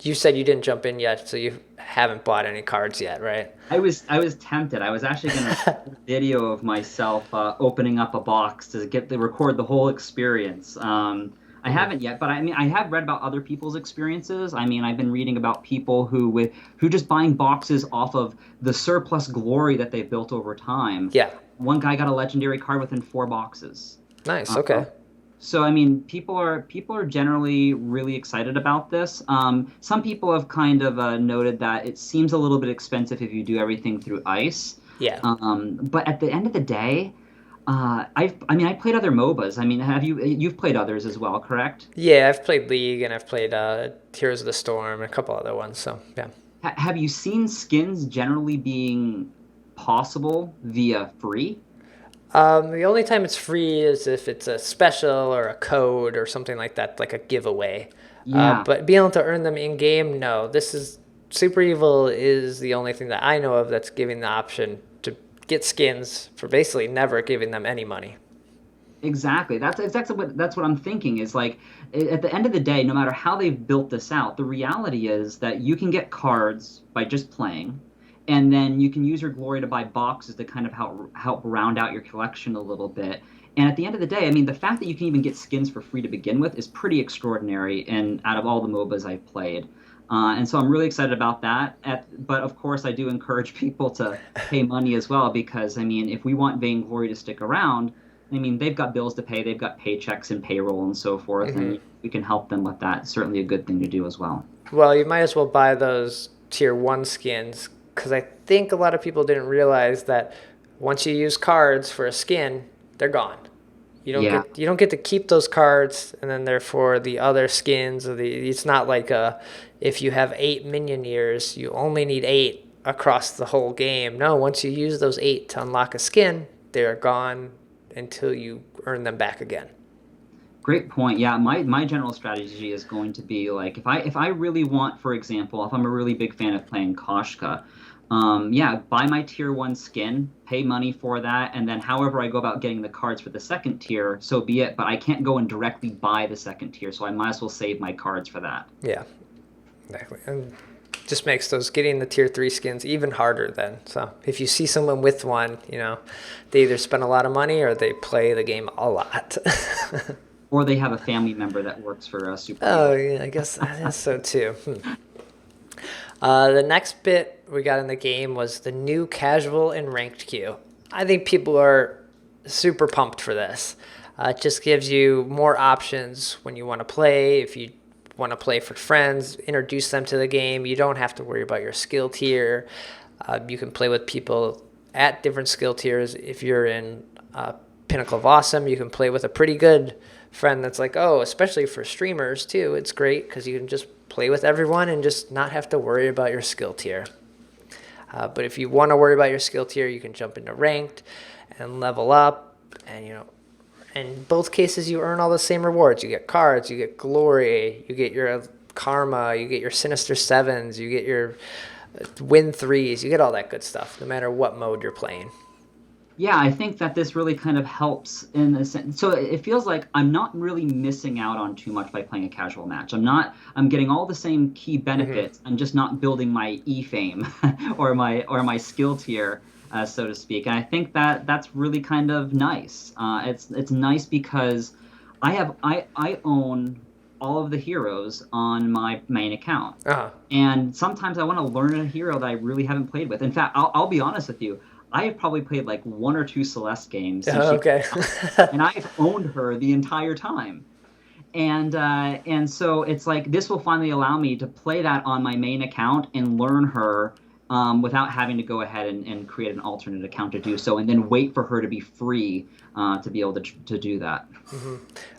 You said you didn't jump in yet, so you haven't bought any cards yet, right? I was tempted. I was actually going to a video of myself opening up a box to record the whole experience. I haven't yet, but I mean, I have read about other people's experiences. I mean, I've been reading about people who just buying boxes off of the surplus glory that they've built over time. Yeah. One guy got a legendary card within 4 boxes. Nice. Okay. So I mean, people are generally really excited about this. Some people have kind of noted that it seems a little bit expensive if you do everything through ice. Yeah. But at the end of the day, I played other MOBAs. I mean, you've played others as well, correct? Yeah, I've played League and I've played Heroes of the Storm and a couple other ones. So yeah. Have you seen skins generally being possible via free? The only time it's free is if it's a special or a code or something like that, like a giveaway. Yeah. But being able to earn them in game, no. Super Evil is the only thing that I know of that's giving the option to get skins for basically never giving them any money. Exactly. That's what I'm thinking is like at the end of the day, no matter how they've built this out, the reality is that you can get cards by just playing. And then you can use your glory to buy boxes to kind of help round out your collection a little bit. And at the end of the day, I mean, the fact that you can even get skins for free to begin with is pretty extraordinary and out of all the MOBAs I've played. And so I'm really excited about that. But of course, I do encourage people to pay money as well because, I mean, if we want Vainglory to stick around, I mean, they've got bills to pay. They've got paychecks and payroll and so forth. Mm-hmm. And we can help them with that. Certainly a good thing to do as well. Well, you might as well buy those tier 1 skins because I think a lot of people didn't realize that once you use cards for a skin, they're gone. You don't get to keep those cards, and then therefore the other skins. It's not like if you have 8 minion years, you only need 8 across the whole game. No, once you use those 8 to unlock a skin, they're gone until you earn them back again. Great point. Yeah, my general strategy is going to be like if I really want, for example, if I'm a really big fan of playing Koshka, buy my tier 1 skin, pay money for that, and then however I go about getting the cards for the second tier, so be it. But I can't go and directly buy the second tier, so I might as well save my cards for that. Yeah, exactly. And just makes getting the tier 3 skins even harder then. So if you see someone with one, they either spend a lot of money or they play the game a lot. Or they have a family member that works for Super Evil. Oh, yeah, I guess so too. The next bit we got in the game was the new casual and ranked queue. I think people are super pumped for this. It just gives you more options when you want to play. If you want to play for friends, introduce them to the game. You don't have to worry about your skill tier. You can play with people at different skill tiers. If you're in Pinnacle of Awesome, you can play with a pretty good friend that's like, especially for streamers too, it's great because you can just play with everyone and just not have to worry about your skill tier. But if you want to worry about your skill tier, you can jump into ranked and level up. And, in both cases, you earn all the same rewards. You get cards, you get glory, you get your karma, you get your sinister 7s, you get your win 3s, you get all that good stuff, no matter what mode you're playing. Yeah, I think that this really kind of helps in a sense. So it feels like I'm not really missing out on too much by playing a casual match. I'm getting all the same key Hmm. benefits. I'm just not building my E fame or my skill tier, so to speak. And I think that that's really kind of nice. It's nice because I own all of the heroes on my main account. Uh-huh. And sometimes I want to learn a hero that I really haven't played with. In fact, I'll be honest with you. I have probably played like one or two Celeste games since she came Okay. out, and I've owned her the entire time. And so it's like this will finally allow me to play that on my main account and learn her without having to go ahead and create an alternate account to do so, and then wait for her to be free to be able to do that.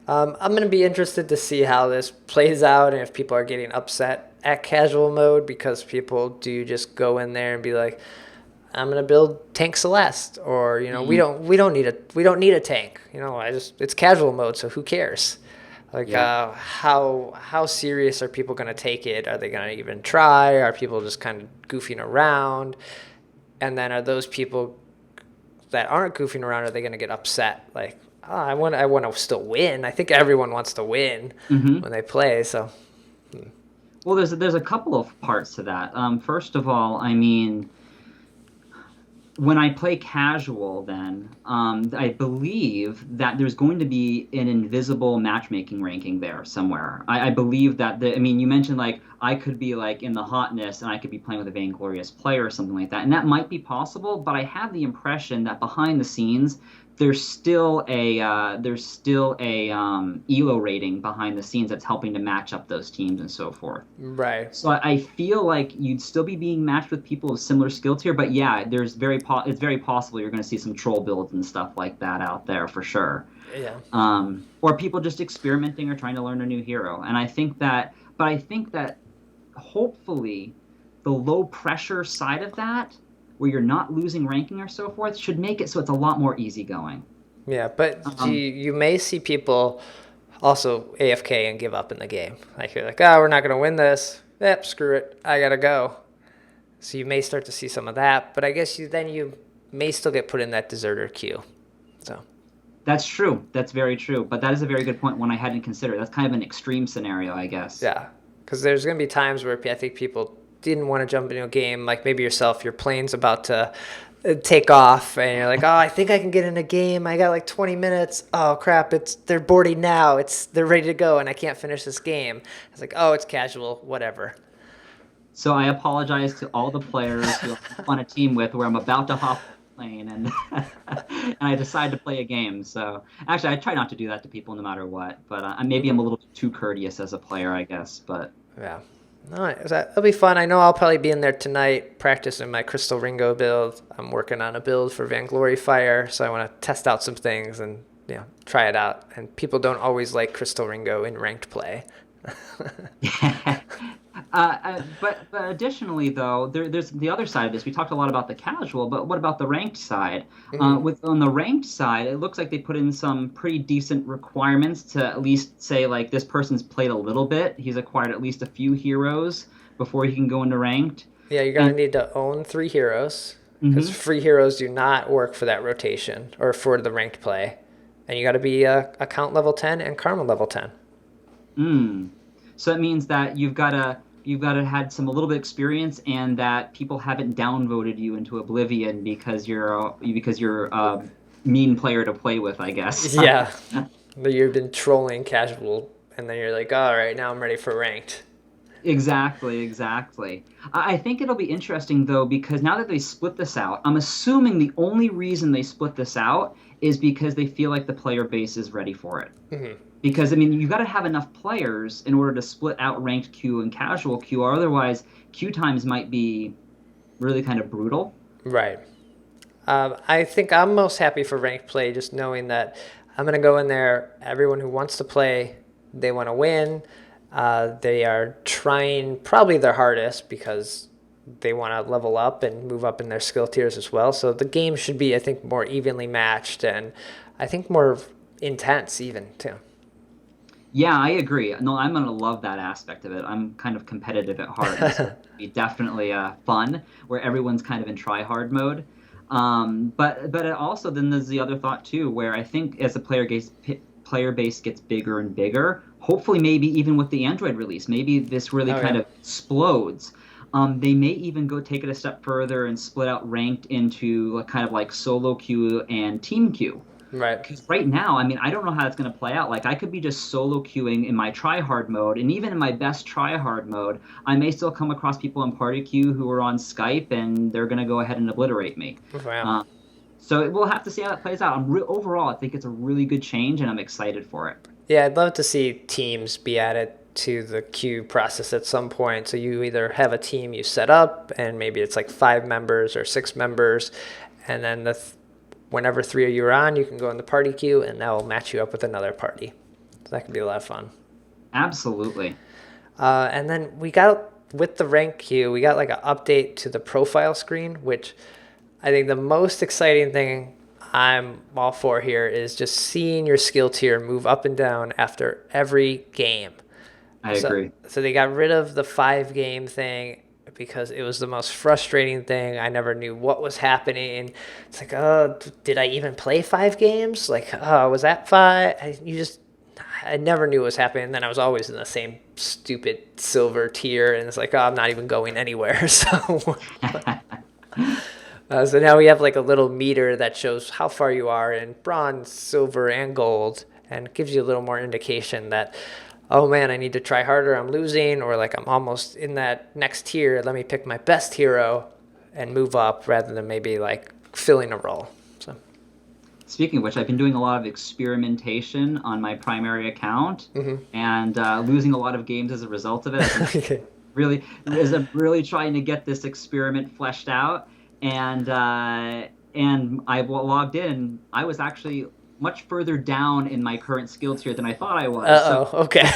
I'm going to be interested to see how this plays out and if people are getting upset at casual mode because people do just go in there and be like, I'm going to build tank Celeste, or we don't need a tank. It's casual mode, so who cares? Like, Yeah. how serious are people going to take it? Are they going to even try? Are people just kind of goofing around? And then are those people that aren't goofing around, are they going to get upset? Like, oh, I want to still win. I think everyone wants to win Hmm. when they play. So, Well, there's a couple of parts to that. First of all, I mean, when I play casual, then I believe that there's going to be an invisible matchmaking ranking there somewhere. I believe that I mean, you mentioned like I could be like in the hotness and I could be playing with a vainglorious player or something like that, and that might be possible. But I have the impression that behind the scenes, there's still a elo rating behind the scenes that's helping to match up those teams and so forth. right. So I feel like you'd still be being matched with people of similar skill tier, but yeah, it's very possible you're going to see some troll builds and stuff like that out there for sure. Yeah. Or people just experimenting or trying to learn a new hero. And I think that hopefully the low pressure side of that, where you're not losing ranking or so forth, should make it so it's a lot more easygoing. Yeah. But Um, you may see people also AFK and give up in the game. Like, you're like, oh, we're not going to win this. Yep, screw it. I got to go. So you may start to see some of that. But I guess you may still get put in that deserter queue. So. that's true. That's very true. But that is a very good point, one I hadn't considered. That's kind of an extreme scenario, I guess. Yeah, because there's going to be times where I think people didn't want to jump into a game, like maybe yourself, your plane's about to take off, and you're like, oh, I think I can get in a game. I got like 20 minutes. Oh crap! They're boarding now. They're ready to go, and I can't finish this game. It's like, oh, it's casual, whatever. So I apologize to all the players who I'm on a team with where I'm about to hop on a plane and and I decide to play a game. So actually, I try not to do that to people no matter what. But maybe I'm a little too courteous as a player, I guess. But Yeah. All right, that'll be fun. I know I'll probably be in there tonight practicing my Crystal Ringo build. I'm working on a build for Vainglory Fire, so I want to test out some things and try it out. And people don't always like Crystal Ringo in ranked play. but additionally, though, there's the other side of this. We talked a lot about the casual, but what about the ranked side? With on the ranked side, it looks like they put in some pretty decent requirements to at least say like this person's played a little bit. He's acquired at least a few heroes before he can go into ranked. Yeah, you're going to And need to own 3 heroes because mhm. free heroes do not work for that rotation or for the ranked play. And you got to be account level 10 and karma level 10. Mm. So it means that you've got to had some a little bit experience, and that people haven't downvoted you into oblivion because you're a mean player to play with, I guess. Yeah, but you've been trolling casual, and then you're like, all right, now I'm ready for ranked. Exactly, exactly. I think it'll be interesting though, because now that they split this out, I'm assuming the only reason they split this out is because they feel like the player base is ready for it. Because I mean, you've got to have enough players in order to split out ranked queue and casual queue, or otherwise queue times might be really kind of brutal. Right. I think I'm most happy for ranked play, just knowing that I'm going to go in there. Everyone who wants to play, they want to win. They are trying probably their hardest because they want to level up and move up in their skill tiers as well. So the game should be, I think, more evenly matched and I think more intense even too. Yeah, I agree. No, I'm gonna love that aspect of it. I'm kind of competitive at heart, and so it'll be definitely fun where everyone's kind of in try hard mode. But it also then there's the other thought too, where I think as the player base gets bigger and bigger, hopefully maybe even with the Android release, maybe this really Oh kind yeah. of explodes. They may even go take it a step further and split out ranked into kind of like solo queue and team queue. Right. Because right now, I mean, I don't know how it's going to play out. Like, I could be just solo queuing in my try-hard mode, and even in my best try-hard mode, I may still come across people in party queue who are on Skype, and they're going to go ahead and obliterate me. Wow. So we'll have to see how that plays out. Overall, I think it's a really good change, and I'm excited for it. Yeah, I'd love to see teams be added to the queue process at some point. So you either have a team you set up, and maybe it's like 5 members or 6 members, and then whenever 3 of you are on, you can go in the party queue, and that will match you up with another party. So that could be a lot of fun. Absolutely. And then we got, with the rank queue, we got like an update to the profile screen, which I think the most exciting thing I'm all for here is just seeing your skill tier move up and down after every game. I agree. So they got rid of the 5 game thing because it was the most frustrating thing. I never knew what was happening. It's like, oh, did I even play 5 games? Like, oh, was that 5? I never knew what was happening. And then I was always in the same stupid silver tier, and it's like, oh, I'm not even going anywhere. So so now we have like a little meter that shows how far you are in bronze, silver, and gold, and gives you a little more indication that, oh man, I need to try harder, I'm losing, or like I'm almost in that next tier, let me pick my best hero and move up rather than maybe like filling a role. So Speaking of which, I've been doing a lot of experimentation on my primary account and losing a lot of games as a result of it. I'm really trying to get this experiment fleshed out. And I logged in. I was actually much further down in my current skill tier than I thought I was. Okay.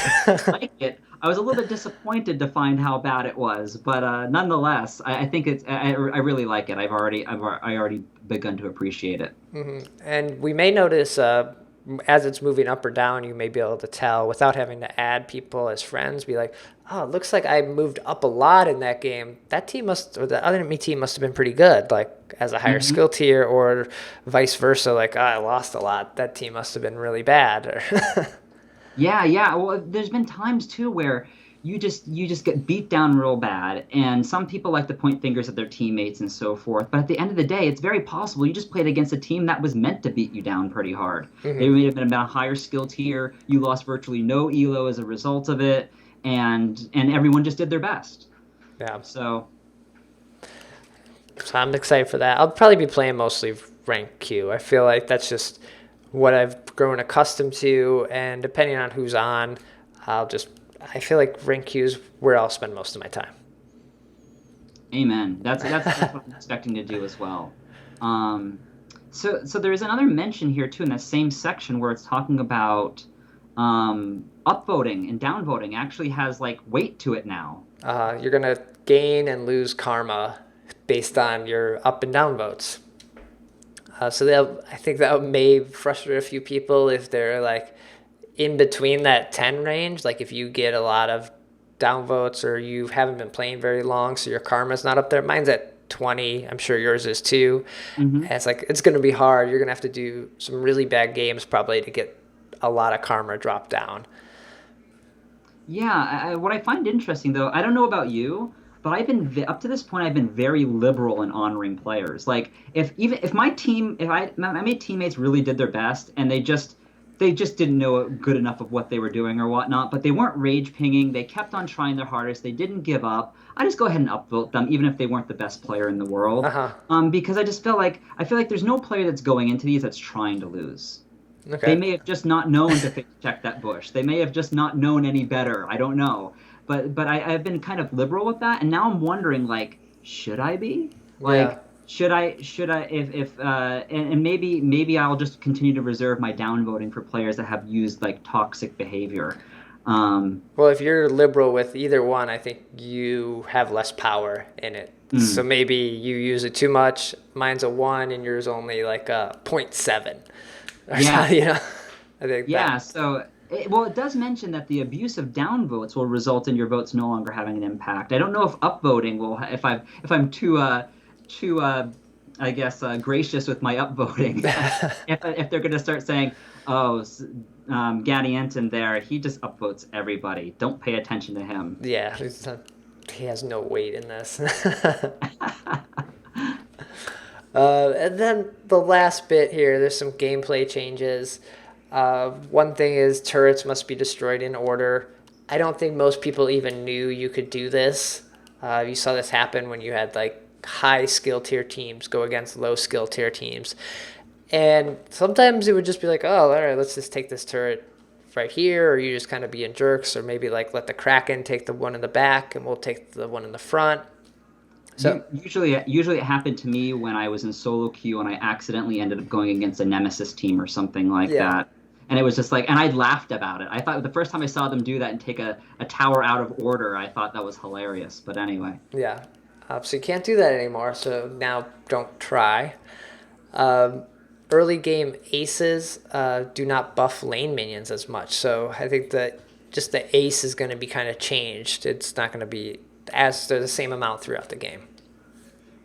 I was a little bit disappointed to find how bad it was, but nonetheless, I think I really like it. I already begun to appreciate it. And we may notice as it's moving up or down, you may be able to tell without having to add people as friends. Be like, oh, it looks like I moved up a lot in that game. That team or the other enemy team must have been pretty good, like as a higher skill tier, or vice versa. Like, oh, I lost a lot. That team must have been really bad. Yeah. Well, there's been times too where you just get beat down real bad, and some people like to point fingers at their teammates and so forth. But at the end of the day, it's very possible you just played against a team that was meant to beat you down pretty hard. They may have been a higher skill tier. You lost virtually no elo as a result of it, and everyone just did their best. Yeah. So I'm excited for that. I'll probably be playing mostly rank Q. I feel like that's just what I've grown accustomed to, and depending on who's on, I feel like rank Q is where I'll spend most of my time. Amen. That's what I'm expecting to do as well. So there is another mention here too in that same section where it's talking about upvoting and downvoting actually has like weight to it now. You're gonna gain and lose karma based on your up and down votes. So I think that may frustrate a few people if they're like in between that 10 range. Like if you get a lot of downvotes or you haven't been playing very long, so your karma's not up there. Mine's at 20. I'm sure yours is too. And it's like, it's going to be hard. You're going to have to do some really bad games probably to get a lot of karma dropped down. Yeah, what I find interesting though, I don't know about you, but I've been up to this point, I've been very liberal in honoring players. Like if my teammates really did their best and they just didn't know good enough of what they were doing or whatnot, but they weren't rage pinging. They kept on trying their hardest. They didn't give up. I just go ahead and upvote them, even if they weren't the best player in the world. Because I feel like there's no player that's going into these that's trying to lose. Okay. They may have just not known to check that bush. They may have just not known any better. I don't know. But I've been kind of liberal with that, and now I'm wondering, like, should I be? Like, Yeah. should I and maybe I'll just continue to reserve my downvoting for players that have used like toxic behavior. Well, if you're liberal with either one, I think you have less power in it. So maybe you use it too much. Mine's a 1 and yours only like a 0.7. Yeah. You know? I think Yeah, so it does mention that the abuse of downvotes will result in your votes no longer having an impact. I don't know if upvoting will, if I'm too I guess, gracious with my upvoting. If they're going to start saying, "Oh, Gadianton there, he just upvotes everybody. Don't pay attention to him." Yeah, he has no weight in this. And then the last bit here, there's some gameplay changes. One thing is turrets must be destroyed in order. I don't think most people even knew you could do this. You saw this happen when you had like high skill tier teams go against low skill tier teams. And sometimes it would just be like, oh, all right, let's just take this turret right here, or you just kind of being jerks, or maybe like let the Kraken take the one in the back and we'll take the one in the front. So usually it happened to me when I was in solo queue and I accidentally ended up going against a Nemesis team or something like that. And it was just like, and I laughed about it. I thought the first time I saw them do that and take a tower out of order, I thought that was hilarious. But anyway. Yeah. So you can't do that anymore. So now don't try. Early game aces do not buff lane minions as much. So I think that just the ace is going to be kind of changed. It's not going to be as the same amount throughout the game.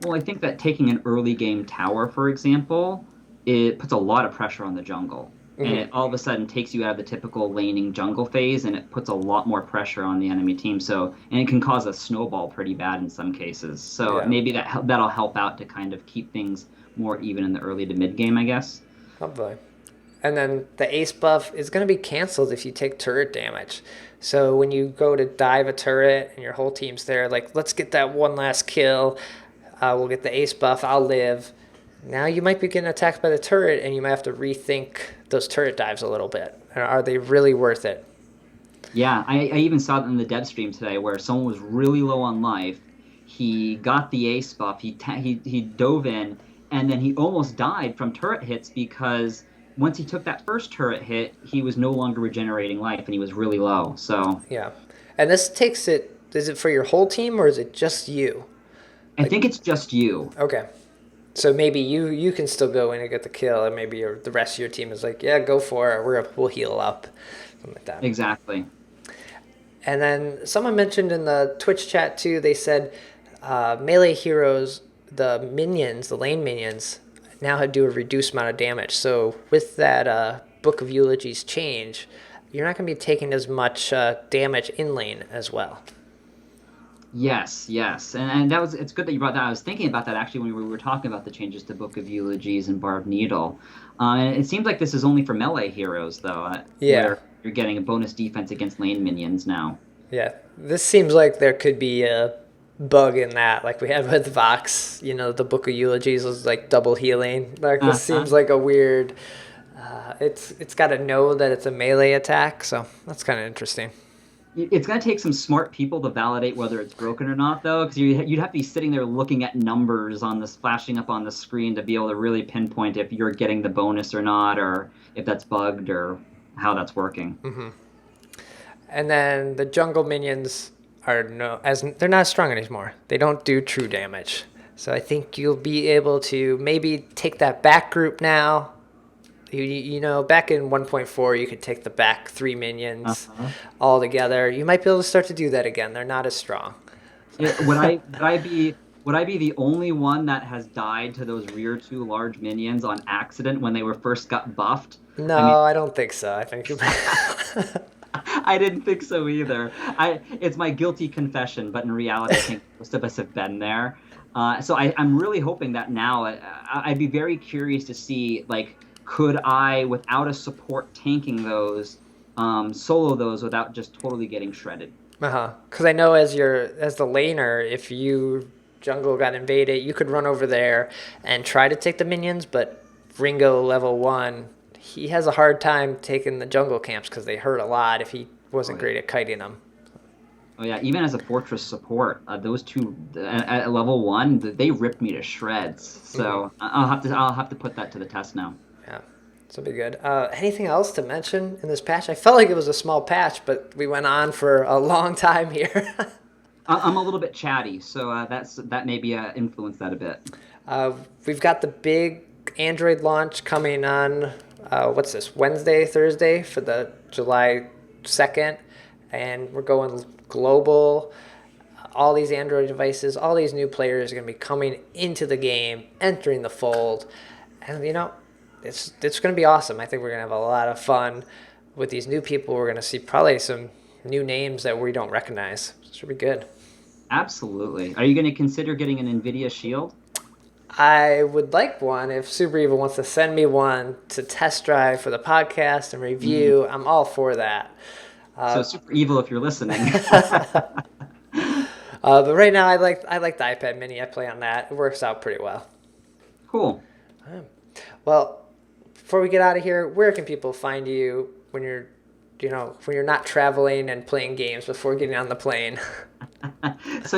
Well, I think that taking an early game tower, for example, it puts a lot of pressure on the jungle. And it all of a sudden takes you out of the typical laning jungle phase, and it puts a lot more pressure on the enemy team. So, and it can cause a snowball pretty bad in some cases. So maybe that'll help out to kind of keep things more even in the early to mid game, I guess. Hopefully. And then the ace buff is going to be canceled if you take turret damage. So when you go to dive a turret and your whole team's there, like, let's get that one last kill. We'll get the ace buff. I'll live. Now you might be getting attacked by the turret, and you might have to rethink those turret dives a little bit. Are they really worth it? Yeah, I even saw it in the dev stream today where someone was really low on life. He got the ace buff. He dove in, and then he almost died from turret hits because once he took that first turret hit, he was no longer regenerating life, and he was really low. So yeah, and this takes it. Is it for your whole team, or is it just you? I think it's just you. Okay. So maybe you can still go in and get the kill, and maybe the rest of your team is like, yeah, go for it. We'll heal up, something like that. Exactly. And then someone mentioned in the Twitch chat too. They said melee heroes, the minions, the lane minions, now do a reduced amount of damage. So with that Book of Eulogies change, you're not going to be taking as much damage in lane as well. Yes, and it's good that you brought that. I was thinking about that actually when we were talking about the changes to Book of Eulogies and Barbed Needle. And it seems like this is only for melee heroes, though. Where you're getting a bonus defense against lane minions now. Yeah, this seems like there could be a bug in that, like we had with Vox. You know, the Book of Eulogies was like double healing. Like this seems like a weird. It's got to know that it's a melee attack, so that's kind of interesting. It's going to take some smart people to validate whether it's broken or not, though, because you'd have to be sitting there looking at numbers on this flashing up on the screen to be able to really pinpoint if you're getting the bonus or not, or if that's bugged or how that's working. Mm-hmm. And then the jungle minions are they're not strong anymore. They don't do true damage. So I think you'll be able to maybe take that back group now. You know, back in 1.4, you could take the back 3 minions all together. You might be able to start to do that again. They're not as strong. Would I be the only one that has died to those rear 2 large minions on accident when they first got buffed? No, I don't think so. I think I didn't think so either. It's my guilty confession, but in reality, I think most of us have been there. So I'm really hoping that now I'd be very curious to see, like, could I, without a support tanking those, solo those without just totally getting shredded? Because I know as the laner, if you jungle got invaded, you could run over there and try to take the minions, but Ringo level 1, he has a hard time taking the jungle camps because they hurt a lot if he wasn't great at kiting them. Oh yeah, even as a fortress support, those two at level 1, they ripped me to shreds. So I'll have to put that to the test now. Yeah, this will be good. Anything else to mention in this patch? I felt like it was a small patch, but we went on for a long time here. I'm a little bit chatty, so that maybe influenced that a bit. We've got the big Android launch coming on, what's this, Wednesday, Thursday for the July 2nd, and we're going global. all these Android devices, all these new players are going to be coming into the game, entering the fold. And, it's going to be awesome. I think we're going to have a lot of fun with these new people. We're going to see probably some new names that we don't recognize. It should be good. Absolutely. Are you going to consider getting an NVIDIA Shield? I would like one. If Super Evil wants to send me one to test drive for the podcast and review, I'm all for that. So Super Evil, if you're listening. But right now, I like the iPad Mini. I play on that. It works out pretty well. Cool. Well, before we get out of here, where can people find you when you're not traveling and playing games before getting on the plane? So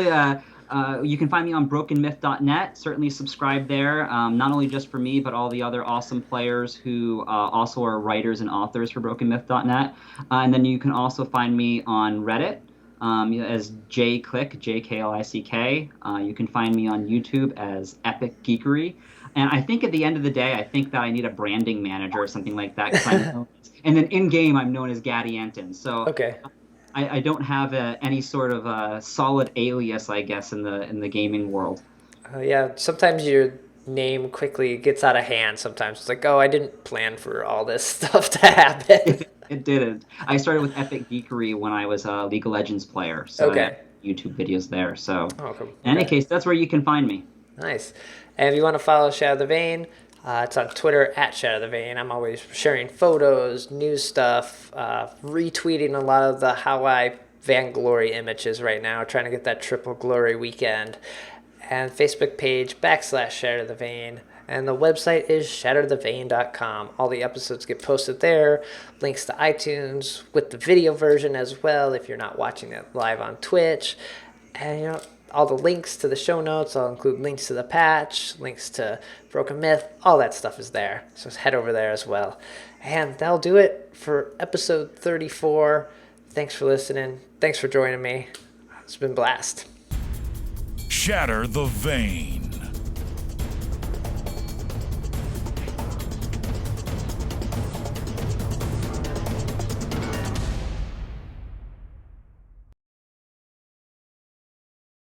you can find me on BrokenMyth.net. Certainly subscribe there, not only just for me, but all the other awesome players who also are writers and authors for BrokenMyth.net. And then you can also find me on Reddit as JKlick, Jklick. You can find me on YouTube as Epic Geekery. And I think at the end of the day, I think that I need a branding manager or something like that. 'Cause and then in-game, I'm known as Gadianton. So okay. I don't have any sort of solid alias, I guess, in the gaming world. Yeah, sometimes your name quickly gets out of hand. Sometimes it's like, oh, I didn't plan for all this stuff to happen. It didn't. I started with Epic Geekery when I was a League of Legends player. So I have YouTube videos there. So in any case, that's where you can find me. Nice. And if you want to follow Shatter The Vain, it's on Twitter at Shatter The Vain. I'm always sharing photos, news stuff, retweeting a lot of the How I Vainglory images right now, trying to get that triple glory weekend. And Facebook page /Shatter The Vain. And the website is shatterthevain.com. All the episodes get posted there. Links to iTunes with the video version as well if you're not watching it live on Twitch. And, all the links to the show notes. I'll include links to the patch, links to BrokenMyth. All that stuff is there. So head over there as well. And that'll do it for episode 34. Thanks for listening. Thanks for joining me. It's been a blast. Shatter the Vain.